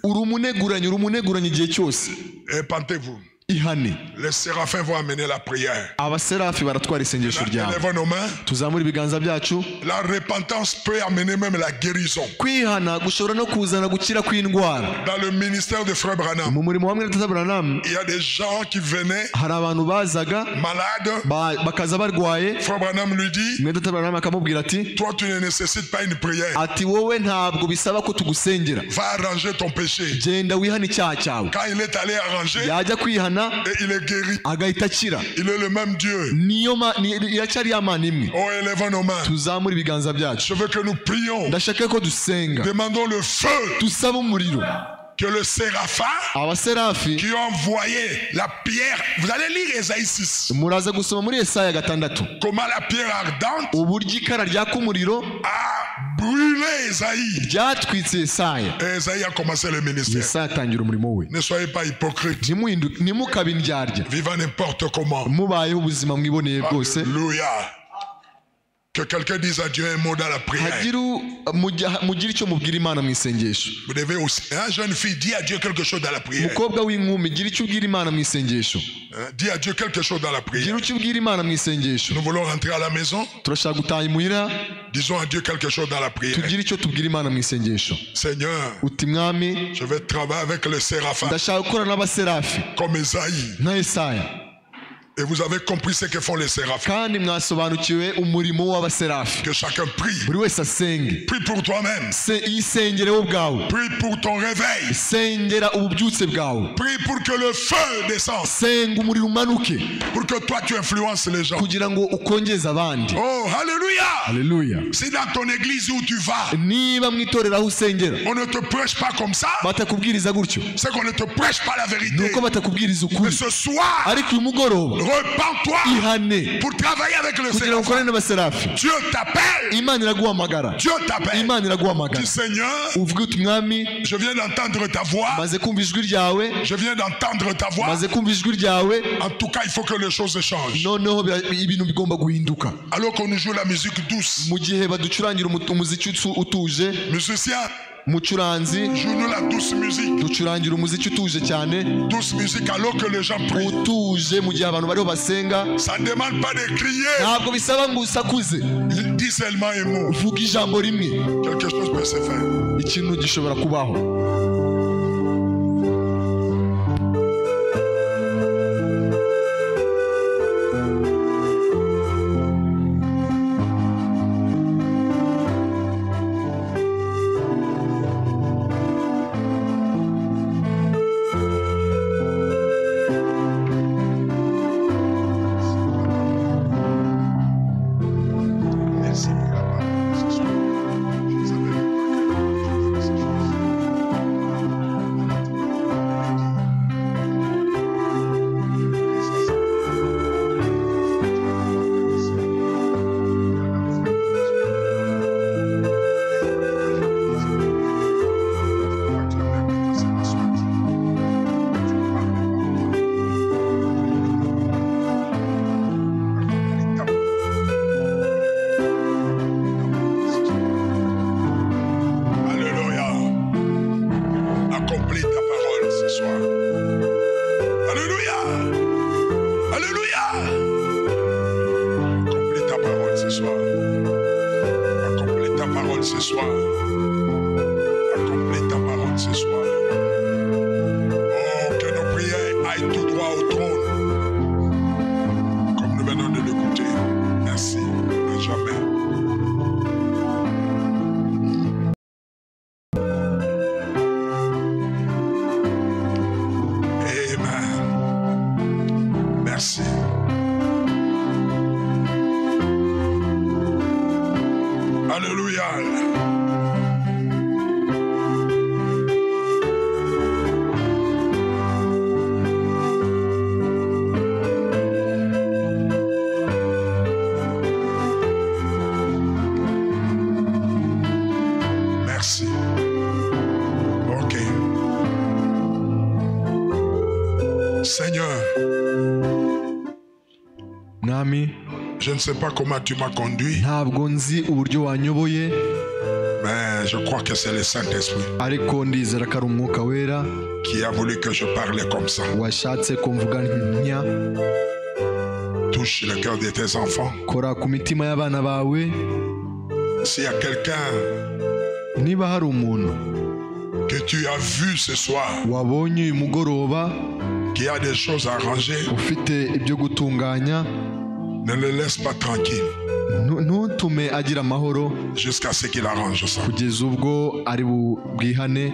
uri umuneguranye igihe cyose. Repentez-vous. ihane. Les séraphins vont amener la prière. Abaserafi baratwara isengesho ryawe. Élevons nos mains. Tuzamura ibiganza byacu. La repentance peut amener même la guérison. Kwihana gushobora no kuzana gukira kw'indwara. Dans le ministère de Frère Branham, Mu murimo wa mwene Data Branham il y a des gens qui venaient hari abantu bazaga malades. bakaza barwaye. Frère Branham lui dit, Mwene Data Branham akamubwira ati, toi tu ne nécessites pas une prière. ati wowe ntabwo bisaba ko tugusengera. Va arranger ton péché. Genda wihane icyaha cyawe. Quand il est allé arranger, Yajya kwihana et il est guéri. agahita akira. Il est le même Dieu. Iracyari ya Mana imwe. Oh, élevons nos mains. Tuzamura ibiganza byacu. Je veux que nous prions. Ndashaka ko dusenga. Demandons le feu. Tusaba umuriro. Que le séraphin Abaserafi qui ont envoyé la pierre. Vous allez lire Ésaïe 6. muraza gusoma muri Yesaya 6 Comment la pierre ardente uburyo ikara ryaka umuriro a brûlé Ésaïe. ryatwitse Yesaya. Et Ésaïe a commencé le ministère. Yesaya atangira umurimo we. Ne soyez pas hypocrites. Ntimukabe indyarya. Vivant n'importe comment. Mubayeho ubuzima mwiboneye bwose. Alléluia. Que quelqu'un dise à Dieu un mot dans la prière. Mugire icyo mubwira Imana mu isengesho. Vous devez aussi. Une jeune fille dit à Dieu quelque chose dans la prière. Umukobwa w'inkumi gira icyo ubwira Imana mu isengesho. Dis à Dieu quelque chose dans la prière. Gira icyo ubwira Imana mu isengesho. Nous voulons rentrer à la maison. Turashaka gutaha imuhira. Disons à Dieu quelque chose dans la prière. Tugire icyo tubwira Imana mu isengesho. Seigneur, uti mwami, je vais travailler avec le séraphin. Ndashaka gukorana n'abaserafi. Comme Ésaïe. Na Yesaya. Et vous avez compris ce que font les séraphins. Kandi mwasobanukiwe umurimo w'abaserafi. Que chacun prie. Buri wese asenge. Prie pour toi-même. Isengere wowe ubwawe. Prie pour ton réveil. Sengera ububyutse bwawe. Prie pour que le feu descende. Senga umuriro umanuke. Pour que toi tu influences les gens. Kugira ngo ukongeze abandi. Oh, alléluia. Alléluia. Si dans ton église où tu vas, niba mwitorera aho usengera, on ne te prêche pas comme ça, batakubwiriza gutyo, c'est qu'on ne te prêche pas la vérité. Nuko batakubwiriza ukuri. Mais ce soir, ariko uyu mugoroba, repens-toi ihane pour travailler avec le kugira ngo ukorane n'abaserafi. Dieu t'appelle. Imana iraguhamagara. Dieu t'appelle. Imana iraguhamagara. Dis Seigneur, uvuge uti mwami, je viens d'entendre ta voix. maze kumva ijwi ryawe. Je viens d'entendre ta voix. maze kumva ijwi ryawe. En tout cas, il faut que les choses changent. Noneho ibintu bigomba guhinduka. Alors qu'on nous joue la musique douce. Mu gihe baducurangira umuziki utuje. Musicien, mucuranzi, joue-nous la douce musique. ducurangira umuziki utuje cyane. Douce musique alors que les gens prient. Utuje mu gihe abantu bariho basenga. Ça ne demande pas de crier. Ntabwo bisaba ngo usakuze. Dis seulement un mot. Vuga ijambo rimwe. Quelque chose peut se faire. Ikintu gishobora kubaho. Je ne sais pas comment tu m'as conduit. Ntabwo nzi uburyo wanyoboye. Mais je crois que c'est le Saint-Esprit ariko ndizera ko ari umwuka wera qui a voulu que je parle comme ça. washatse ko mvuga ntya. Touche le cœur de tes enfants. Kora ku mitima y'abana bawe. S'il y a quelqu'un niba hari umuntu que tu as vu ce soir wabonye uyu mugoroba qui a des choses à arranger, ufite ibyo gutunganya, ne le laisse pas tranquille ntutume agira amahoro jusqu'à ce qu'il arrange ça. kugeza ubwo ari bwihane.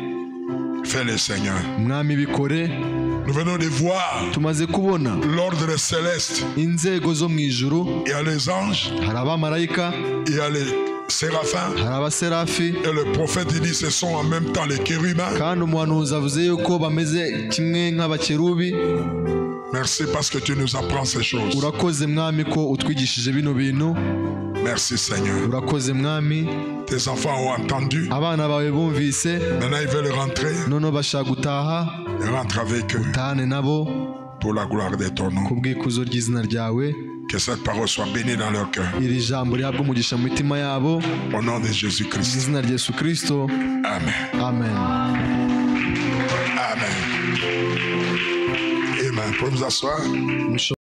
Fais le Seigneur. Mwami bikore. Nous venons de voir tumaze kubona l'ordre céleste. inzego zo mu ijuru. Il y a les anges, hari abamarayika, il y a les séraphins, hari abaserafi, et le prophète il dit ce sont en même temps les chérubins. kandi umuhanuzi avuze yuko bameze kimwe nk'abakerubi. Merci parce que tu nous apprends ces choses. Urakoze mwami ko utwigishije bino bintu. Merci Seigneur. Urakoze mwami. Tes enfants ont entendu. Abana bawe bumvise. Maintenant ils veulent rentrer. Nono bashaka gutaha. Rentre avec eux. Utahane nabo. Pour la gloire de ton nom. Kubw'ikuzo ry'izina ryawe. Que cette parole soit bénie dans leur cœur. Iri jambo rihabwe umugisha mu mitima yabo. Au nom de Jésus-Christ. Izina rya Yesu Kristo. Amen. Amen. Amen. Amen. Pouvez vous asseoir.